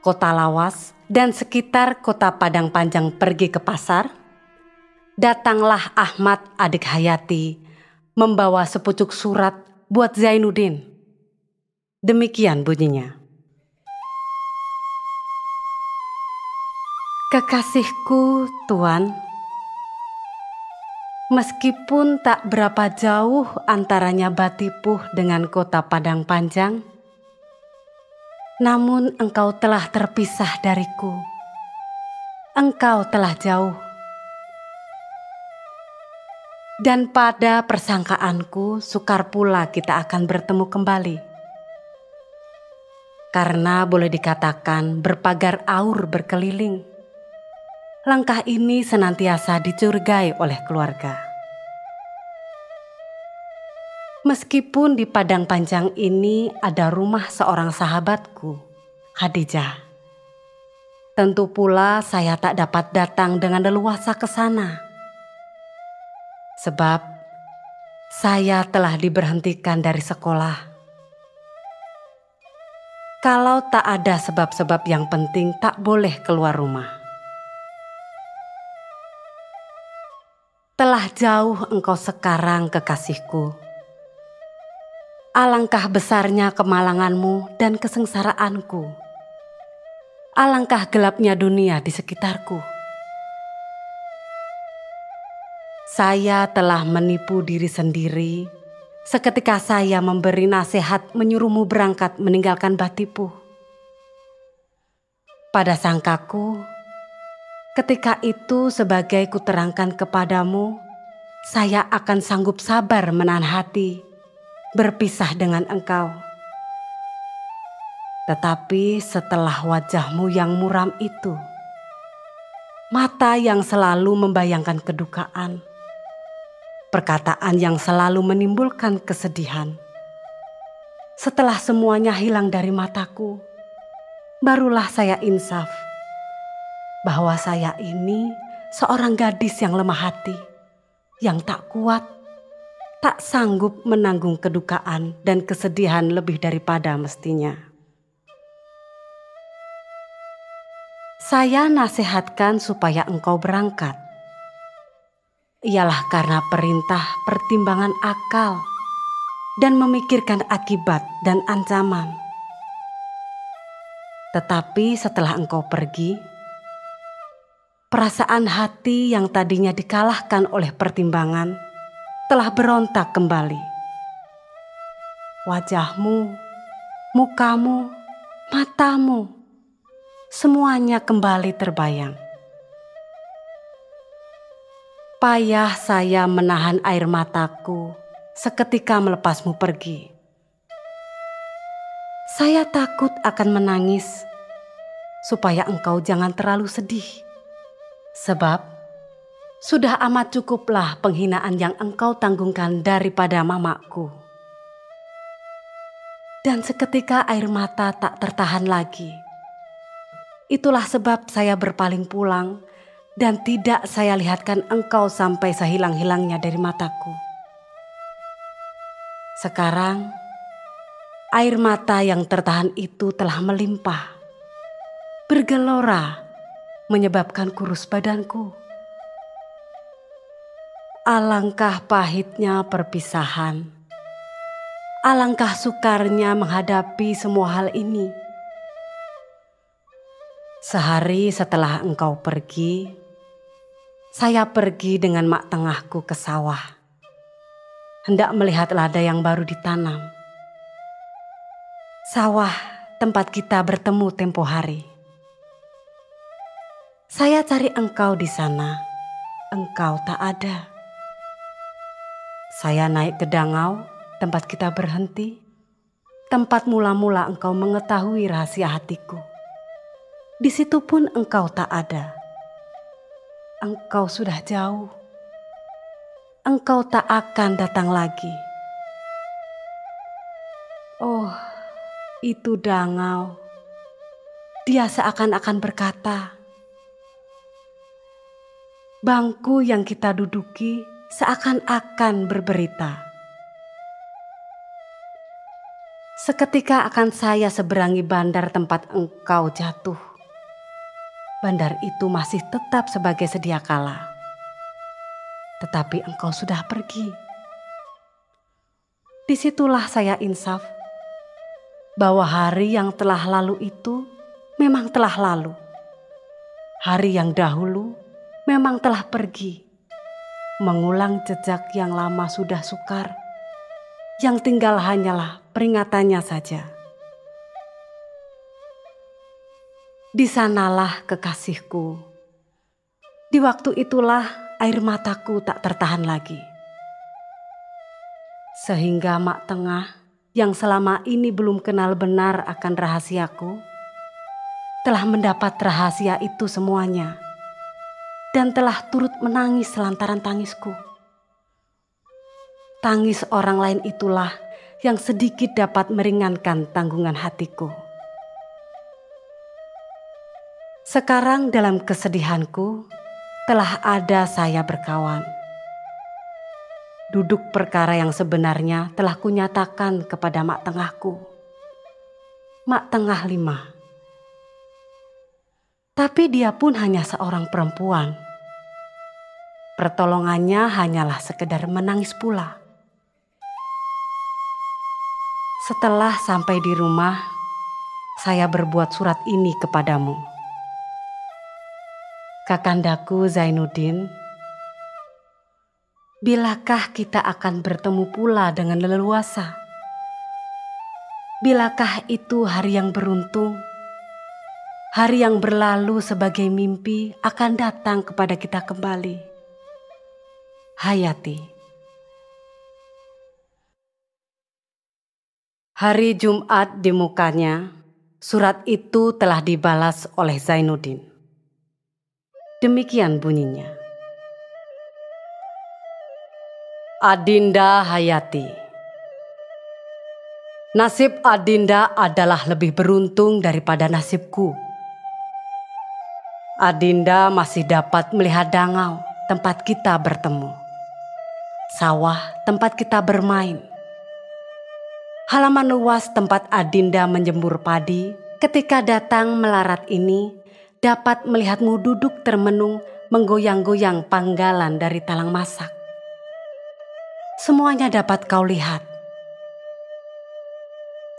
A: Kota Lawas, dan sekitar kota Padang Panjang pergi ke pasar, datanglah Ahmad adik Hayati membawa sepucuk surat buat Zainuddin. Demikian bunyinya. Kekasihku, Tuan, meskipun tak berapa jauh antaranya Batipuh dengan kota Padang Panjang, namun engkau telah terpisah dariku. Engkau telah jauh. Dan pada persangkaanku, sukar pula kita akan bertemu kembali. Karena boleh dikatakan berpagar aur berkeliling, langkah ini senantiasa dicurigai oleh keluarga. Meskipun di Padang Panjang ini ada rumah seorang sahabatku, Khadijah, tentu pula saya tak dapat datang dengan leluasa ke sana. Sebab saya telah diberhentikan dari sekolah. Kalau tak ada sebab-sebab yang penting, tak boleh keluar rumah. Telah jauh engkau sekarang, kekasihku. Alangkah besarnya kemalanganmu dan kesengsaraanku. Alangkah gelapnya dunia di sekitarku. Saya telah menipu diri sendiri seketika saya memberi nasihat menyuruhmu berangkat meninggalkan Batipuh. Pada sangkaku, ketika itu sebagai kuterangkan kepadamu, saya akan sanggup sabar menahan hati berpisah dengan engkau. Tetapi setelah wajahmu yang muram itu, mata yang selalu membayangkan kedukaan, perkataan yang selalu menimbulkan kesedihan, setelah semuanya hilang dari mataku, barulah saya insaf bahwa saya ini seorang gadis yang lemah hati, yang tak kuat, tak sanggup menanggung kedukaan dan kesedihan lebih daripada mestinya. Saya nasihatkan supaya engkau berangkat. Ialah karena perintah pertimbangan akal dan memikirkan akibat dan ancaman. Tetapi setelah engkau pergi, perasaan hati yang tadinya dikalahkan oleh pertimbangan telah berontak kembali. Wajahmu, mukamu, matamu, semuanya kembali terbayang. Payah saya menahan air mataku seketika melepasmu pergi. Saya takut akan menangis supaya engkau jangan terlalu sedih. Sebab sudah amat cukuplah penghinaan yang engkau tanggungkan daripada mamaku. Dan seketika air mata tak tertahan lagi. Itulah sebab saya berpaling pulang dan tidak saya lihatkan engkau sampai sehilang-hilangnya dari mataku. Sekarang, air mata yang tertahan itu telah melimpah, bergelora, menyebabkan kurus badanku. Alangkah pahitnya perpisahan. Alangkah sukarnya menghadapi semua hal ini. Sehari setelah engkau pergi, saya pergi dengan mak tengahku ke sawah, hendak melihat lada yang baru ditanam. Sawah tempat kita bertemu tempo hari. Saya cari engkau di sana, engkau tak ada. Saya naik ke dangau tempat kita berhenti, tempat mula-mula engkau mengetahui rahasia hatiku. Di situ pun engkau tak ada. Engkau sudah jauh. engkau tak akan datang lagi. Oh, itu dangau. Dia seakan-akan berkata, bangku yang kita duduki seakan-akan berberita. Seketika akan saya seberangi bandar tempat engkau jatuh. Bandar itu masih tetap sebagai sedia kala. Tetapi engkau sudah pergi. Disitulah saya insaf bahwa hari yang telah lalu itu memang telah lalu. Hari yang dahulu memang telah pergi. Mengulang jejak yang lama sudah sukar. Yang tinggal hanyalah peringatannya saja. Di sanalah kekasihku. Di waktu itulah air mataku tak tertahan lagi. Sehingga Mak Tengah yang selama ini belum kenal benar akan rahasiaku, telah mendapat rahasia itu semuanya dan telah turut menangis lantaran tangisku. Tangis orang lain itulah yang sedikit dapat meringankan tanggungan hatiku. Sekarang dalam kesedihanku telah ada saya berkawan. Duduk perkara yang sebenarnya telah kunyatakan kepada Mak Tengahku. Mak Tengah 5. Tapi dia pun hanya seorang perempuan. Pertolongannya hanyalah sekedar menangis pula. Setelah sampai di rumah, saya berbuat surat ini kepadamu. Kakandaku Zainuddin, bilakah kita akan bertemu pula dengan leluasa? Bilakah itu hari yang beruntung? Hari yang berlalu sebagai mimpi akan datang kepada kita kembali. Hayati. Hari Jumat di mukanya, surat itu telah dibalas oleh Zainuddin. Demikian bunyinya. Adinda Hayati. Nasib Adinda adalah lebih beruntung daripada nasibku. Adinda masih dapat melihat dangau tempat kita bertemu. Sawah tempat kita bermain. Halaman luas tempat Adinda menjemur padi ketika datang melarat ini dapat melihatmu duduk termenung menggoyang-goyang panggalan dari talang masak. Semuanya dapat kau lihat.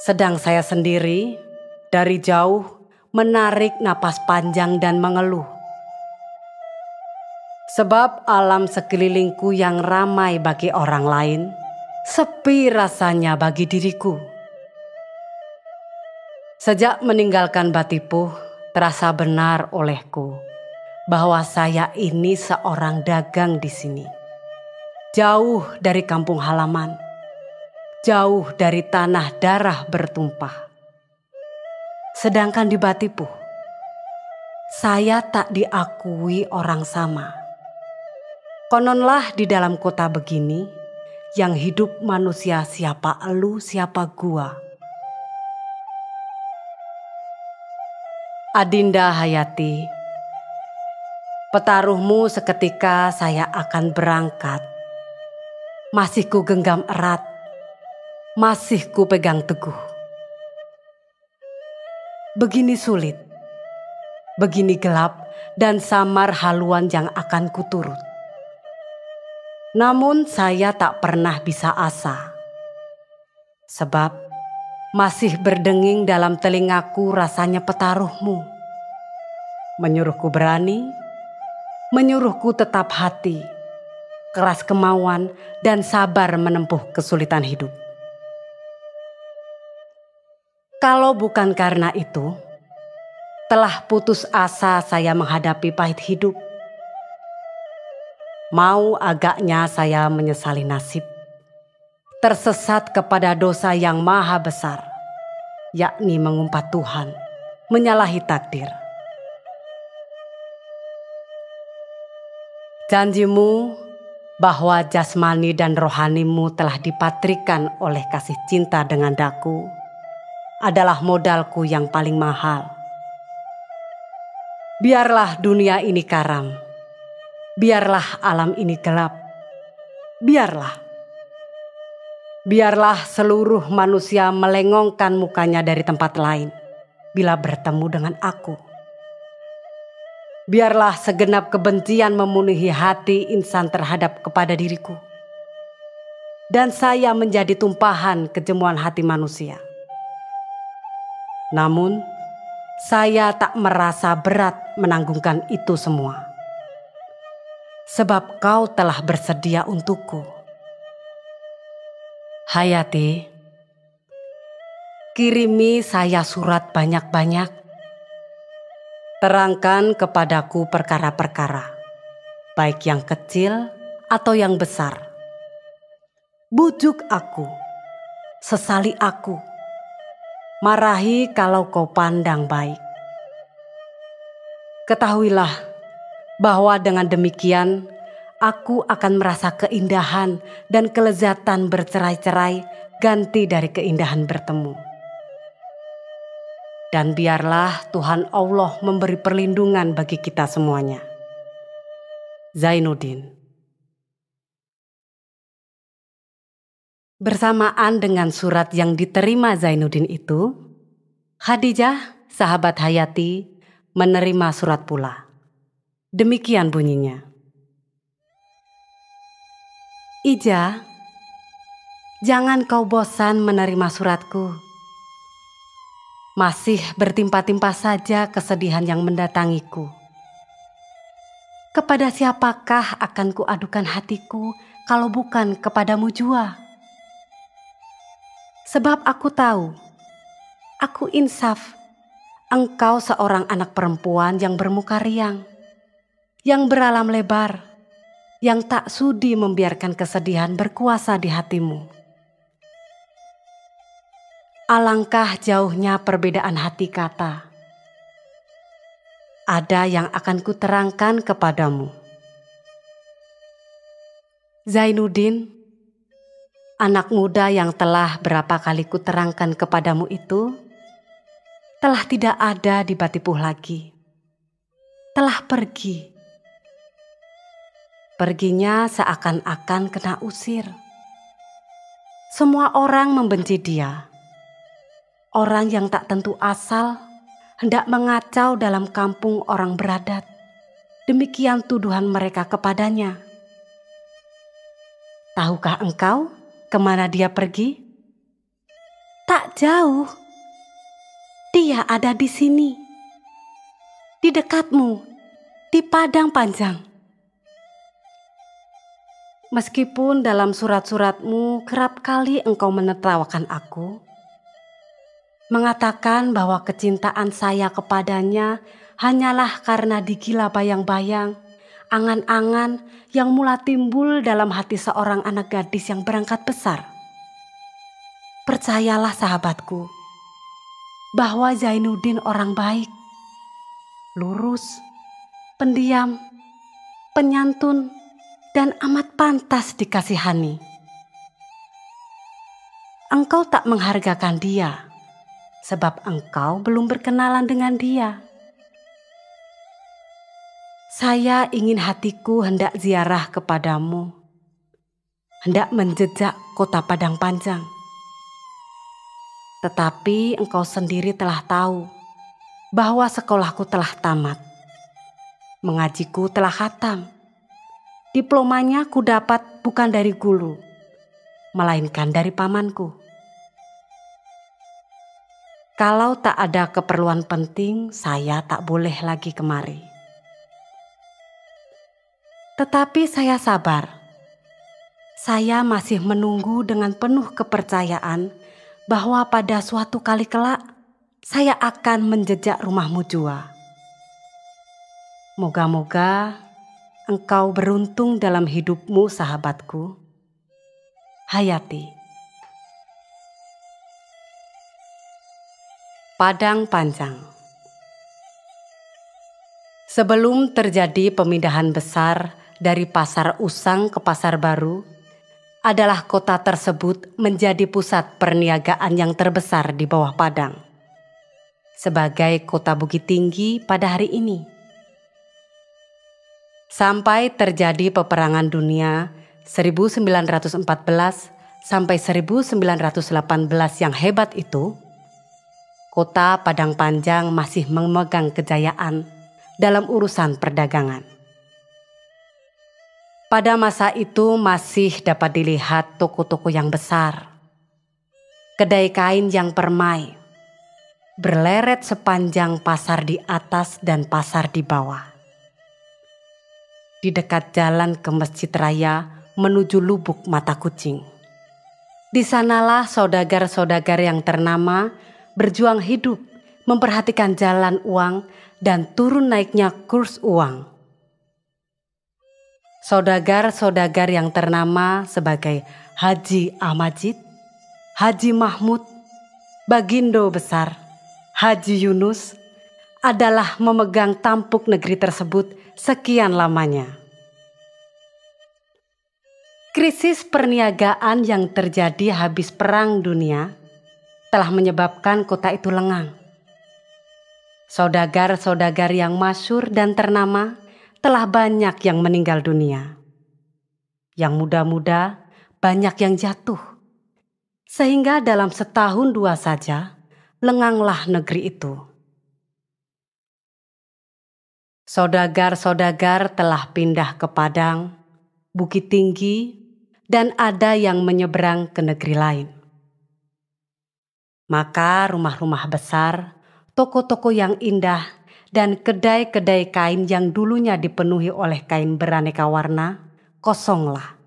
A: Sedang saya sendiri dari jauh menarik napas panjang dan mengeluh. Sebab alam sekelilingku yang ramai bagi orang lain, sepi rasanya bagi diriku. Sejak meninggalkan Batipuh, terasa benar olehku bahwa saya ini seorang dagang di sini. Jauh dari kampung halaman, jauh dari tanah darah bertumpah. Sedangkan di Batipuh, saya tak diakui orang sama. Kononlah di dalam kota begini, yang hidup manusia siapa elu siapa gua. Adinda Hayati, petaruhmu seketika saya akan berangkat. Masih ku genggam erat, masih ku pegang teguh. Begini sulit, begini gelap dan samar haluan yang akan kuturut. Namun saya tak pernah bisa asa. Sebab masih berdenging dalam telingaku rasanya petaruhmu. Menyuruhku berani, menyuruhku tetap hati, keras kemauan dan sabar menempuh kesulitan hidup. Kalau bukan karena itu, telah putus asa saya menghadapi pahit hidup. Mau agaknya saya menyesali nasib, tersesat kepada dosa yang maha besar, yakni mengumpat Tuhan, menyalahi takdir. Janjimu bahwa jasmani dan rohanimu telah dipatrikan oleh kasih cinta dengan daku adalah modalku yang paling mahal. Biarlah dunia ini karam, biarlah alam ini gelap, biarlah seluruh manusia melengongkan mukanya dari tempat lain bila bertemu dengan aku. Biarlah segenap kebencian memenuhi hati insan terhadap kepada diriku, dan saya menjadi tumpahan kejemuan hati manusia. Namun, saya tak merasa berat menanggungkan itu semua, sebab kau telah bersedia untukku. Hayati, kirimi saya surat banyak-banyak. Terangkan kepadaku perkara-perkara, baik yang kecil atau yang besar. Bujuk aku, sesali aku, marahi kalau kau pandang baik. Ketahuilah bahwa dengan demikian aku akan merasa keindahan dan kelezatan bercerai-cerai ganti dari keindahan bertemu. Dan biarlah Tuhan Allah memberi perlindungan bagi kita semuanya. Zainuddin. Bersamaan dengan surat yang diterima Zainuddin itu, Khadijah, sahabat Hayati, menerima surat pula. Demikian bunyinya. Ija, jangan kau bosan menerima suratku. Masih bertimpa-timpa saja kesedihan yang mendatangiku. Kepada siapakah akan kuadukan hatiku kalau bukan kepadamu jua? Sebab aku tahu, aku insaf, engkau seorang anak perempuan yang bermuka riang, yang beralam lebar, yang tak sudi membiarkan kesedihan berkuasa di hatimu. Alangkah jauhnya perbedaan hati kata. Ada yang akan kuterangkan kepadamu. Zainuddin, anak muda yang telah berapa kali kuterangkan kepadamu itu, telah tidak ada di Batipuh lagi. Telah pergi. Perginya seakan-akan kena usir. Semua orang membenci dia. Orang yang tak tentu asal hendak mengacau dalam kampung orang beradat. Demikian tuduhan mereka kepadanya. Tahukah engkau kemana dia pergi? Tak jauh. Dia ada di sini. Di dekatmu, di Padang Panjang. Meskipun dalam surat-suratmu kerap kali engkau menertawakan aku, mengatakan bahwa kecintaan saya kepadanya hanyalah karena digila bayang-bayang, angan-angan yang mula timbul dalam hati seorang anak gadis yang berangkat besar. Percayalah sahabatku, bahwa Zainuddin orang baik, lurus, pendiam, penyantun, dan amat pantas dikasihani. Engkau tak menghargakan dia, sebab engkau belum berkenalan dengan dia. Saya ingin hatiku hendak ziarah kepadamu, hendak menjejak kota Padang Panjang. Tetapi engkau sendiri telah tahu bahwa sekolahku telah tamat, mengajiku telah khatam, diplomanya ku dapat bukan dari guru, melainkan dari pamanku. Kalau tak ada keperluan penting, saya tak boleh lagi kemari. Tetapi saya sabar. Saya masih menunggu dengan penuh kepercayaan bahwa pada suatu kali kelak, saya akan menjejak rumahmu jua. Moga-moga engkau beruntung dalam hidupmu, sahabatku. Hayati. Padang Panjang. Sebelum terjadi pemindahan besar dari Pasar Usang ke Pasar Baru adalah kota tersebut menjadi pusat perniagaan yang terbesar di bawah Padang sebagai kota Bukit Tinggi pada hari ini. Sampai terjadi peperangan dunia 1914 sampai 1918 yang hebat itu, kota Padang Panjang masih memegang kejayaan dalam urusan perdagangan. Pada masa itu masih dapat dilihat toko-toko yang besar, kedai kain yang permai, berleret sepanjang pasar di atas dan pasar di bawah. Di dekat jalan ke Masjid Raya menuju Lubuk Mata Kucing. Di sanalah saudagar-saudagar yang ternama berjuang hidup, memperhatikan jalan uang dan turun naiknya kurs uang. Saudagar-saudagar yang ternama sebagai Haji Ahmadjid, Haji Mahmud, Bagindo Besar, Haji Yunus adalah memegang tampuk negeri tersebut sekian lamanya. Krisis perniagaan yang terjadi habis Perang Dunia telah menyebabkan kota itu lengang. Saudagar-saudagar yang masyhur dan ternama telah banyak yang meninggal dunia. Yang muda-muda banyak yang jatuh. Sehingga dalam setahun dua saja lenganglah negeri itu. Saudagar-saudagar telah pindah ke Padang, Bukit Tinggi, dan ada yang menyeberang ke negeri lain. Maka rumah-rumah besar, toko-toko yang indah, dan kedai-kedai kain yang dulunya dipenuhi oleh kain beraneka warna, kosonglah.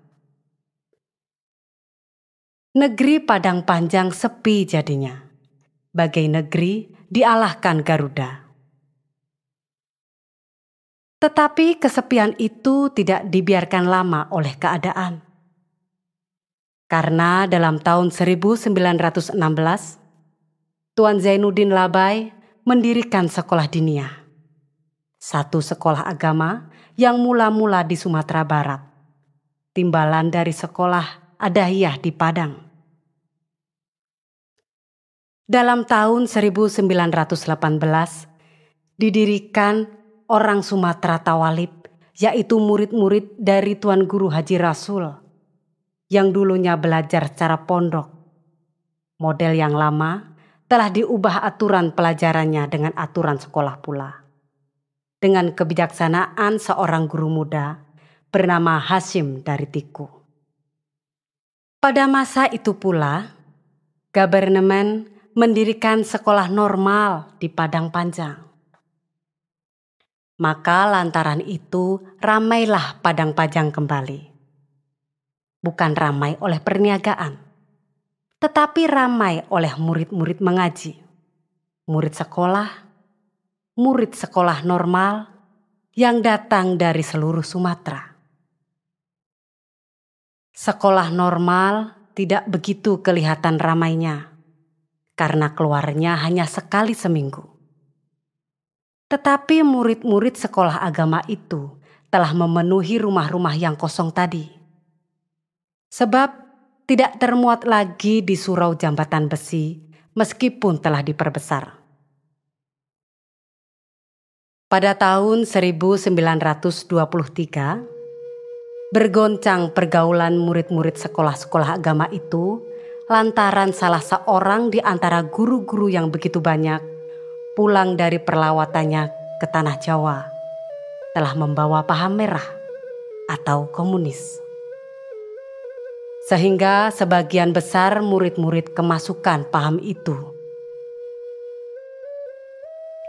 A: Negeri Padang Panjang sepi jadinya, bagai negeri dialahkan Garuda. Tetapi kesepian itu tidak dibiarkan lama oleh keadaan. Karena dalam tahun 1916, Tuan Zainuddin Labai mendirikan sekolah diniyah. Satu sekolah agama yang mula-mula di Sumatera Barat. Timbalan dari sekolah Adahiyah di Padang. Dalam tahun 1918, didirikan orang Sumatera Tawalib, yaitu murid-murid dari Tuan Guru Haji Rasul, yang dulunya belajar secara pondok. Model yang lama telah diubah aturan pelajarannya dengan aturan sekolah pula. Dengan kebijaksanaan seorang guru muda bernama Hasyim dari Tiku. Pada masa itu pula, Gabernemen mendirikan sekolah normal di Padang Panjang. Maka lantaran itu ramailah Padang Panjang kembali. Bukan ramai oleh perniagaan, tetapi ramai oleh murid-murid mengaji, murid sekolah normal yang datang dari seluruh Sumatera. Sekolah normal tidak begitu kelihatan ramainya, karena keluarnya hanya sekali seminggu. Tetapi murid-murid sekolah agama itu telah memenuhi rumah-rumah yang kosong tadi. Sebab tidak termuat lagi di surau jambatan besi meskipun telah diperbesar. Pada tahun 1923, bergoncang pergaulan murid-murid sekolah-sekolah agama itu lantaran salah seorang di antara guru-guru yang begitu banyak pulang dari perlawatannya ke tanah Jawa telah membawa paham merah atau komunis. Sehingga sebagian besar murid-murid kemasukan paham itu.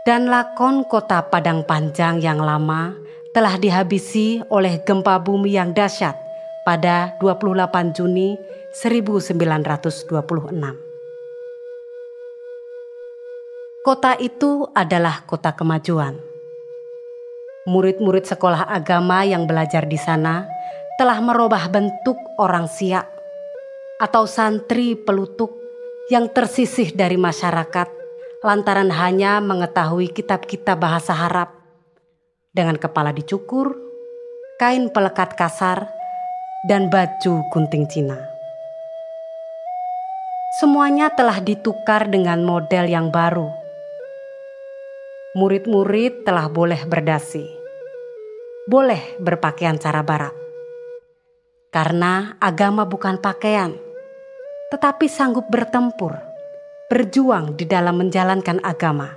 A: Dan lakon kota Padang Panjang yang lama telah dihabisi oleh gempa bumi yang dahsyat pada 28 Juni 1926. Kota itu adalah kota kemajuan. Murid-murid sekolah agama yang belajar di sana telah merubah bentuk orang Siak atau santri pelutuk yang tersisih dari masyarakat lantaran hanya mengetahui kitab-kitab bahasa Arab dengan kepala dicukur, kain pelekat kasar, dan baju gunting Cina. Semuanya telah ditukar dengan model yang baru. Murid-murid telah boleh berdasi, boleh berpakaian cara barat. Karena agama bukan pakaian, tetapi sanggup bertempur, berjuang di dalam menjalankan agama.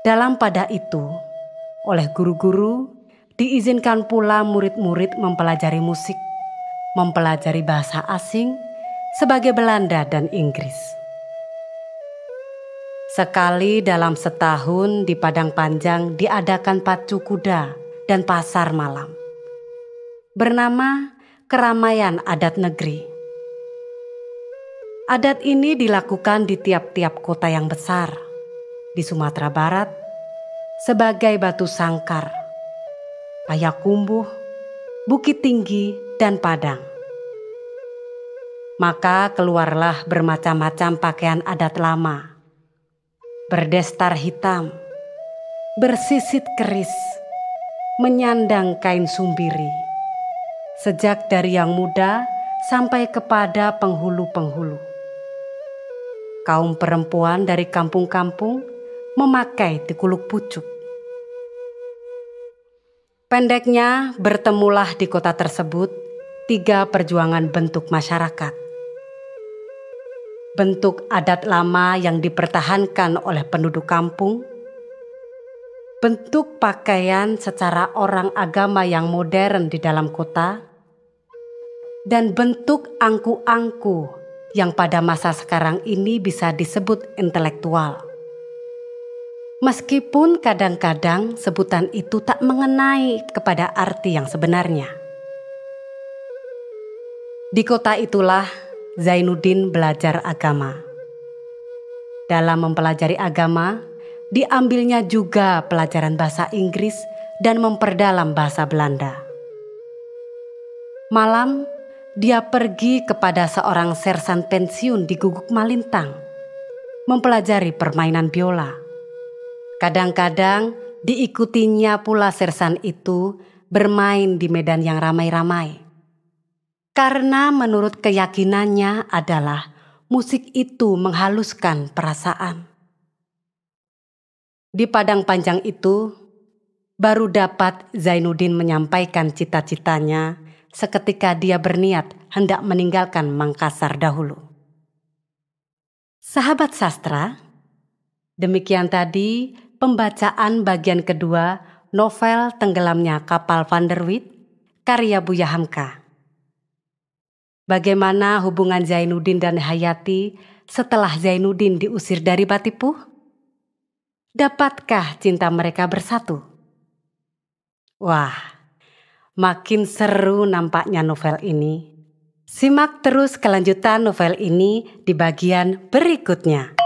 A: Dalam pada itu, oleh guru-guru, diizinkan pula murid-murid mempelajari musik, mempelajari bahasa asing sebagai Belanda dan Inggris. Sekali dalam setahun di Padang Panjang diadakan pacu kuda dan pasar malam, bernama Keramaian Adat Negeri. Adat ini dilakukan di tiap-tiap kota yang besar di Sumatera Barat sebagai Batu Sangkar, Payakumbuh, Bukit Tinggi, dan Padang. Maka keluarlah bermacam-macam pakaian adat lama, berdestar hitam, bersisit keris, menyandang kain sumbiri, sejak dari yang muda sampai kepada penghulu-penghulu. Kaum perempuan dari kampung-kampung memakai tikuluk pucuk. Pendeknya, bertemulah di kota tersebut 3 perjuangan bentuk masyarakat. Bentuk adat lama yang dipertahankan oleh penduduk kampung, bentuk pakaian secara orang agama yang modern di dalam kota, dan bentuk angku-angku yang pada masa sekarang ini bisa disebut intelektual. Meskipun kadang-kadang sebutan itu tak mengenai kepada arti yang sebenarnya. Di kota itulah Zainuddin belajar agama. Dalam mempelajari agama, diambilnya juga pelajaran bahasa Inggris dan memperdalam bahasa Belanda. Malam, dia pergi kepada seorang sersan pensiun di Guguk Malintang, mempelajari permainan biola. Kadang-kadang diikutinya pula sersan itu bermain di medan yang ramai-ramai. Karena menurut keyakinannya adalah musik itu menghaluskan perasaan. Di Padang Panjang itu, baru dapat Zainuddin menyampaikan cita-citanya seketika dia berniat hendak meninggalkan Makassar dahulu. Sahabat sastra, demikian tadi pembacaan bagian kedua novel Tenggelamnya Kapal Van der Wijk karya Buya Hamka. Bagaimana hubungan Zainuddin dan Hayati setelah Zainuddin diusir dari Batipuh? Dapatkah cinta mereka bersatu? Wah, makin seru nampaknya novel ini. Simak terus kelanjutan novel ini di bagian berikutnya.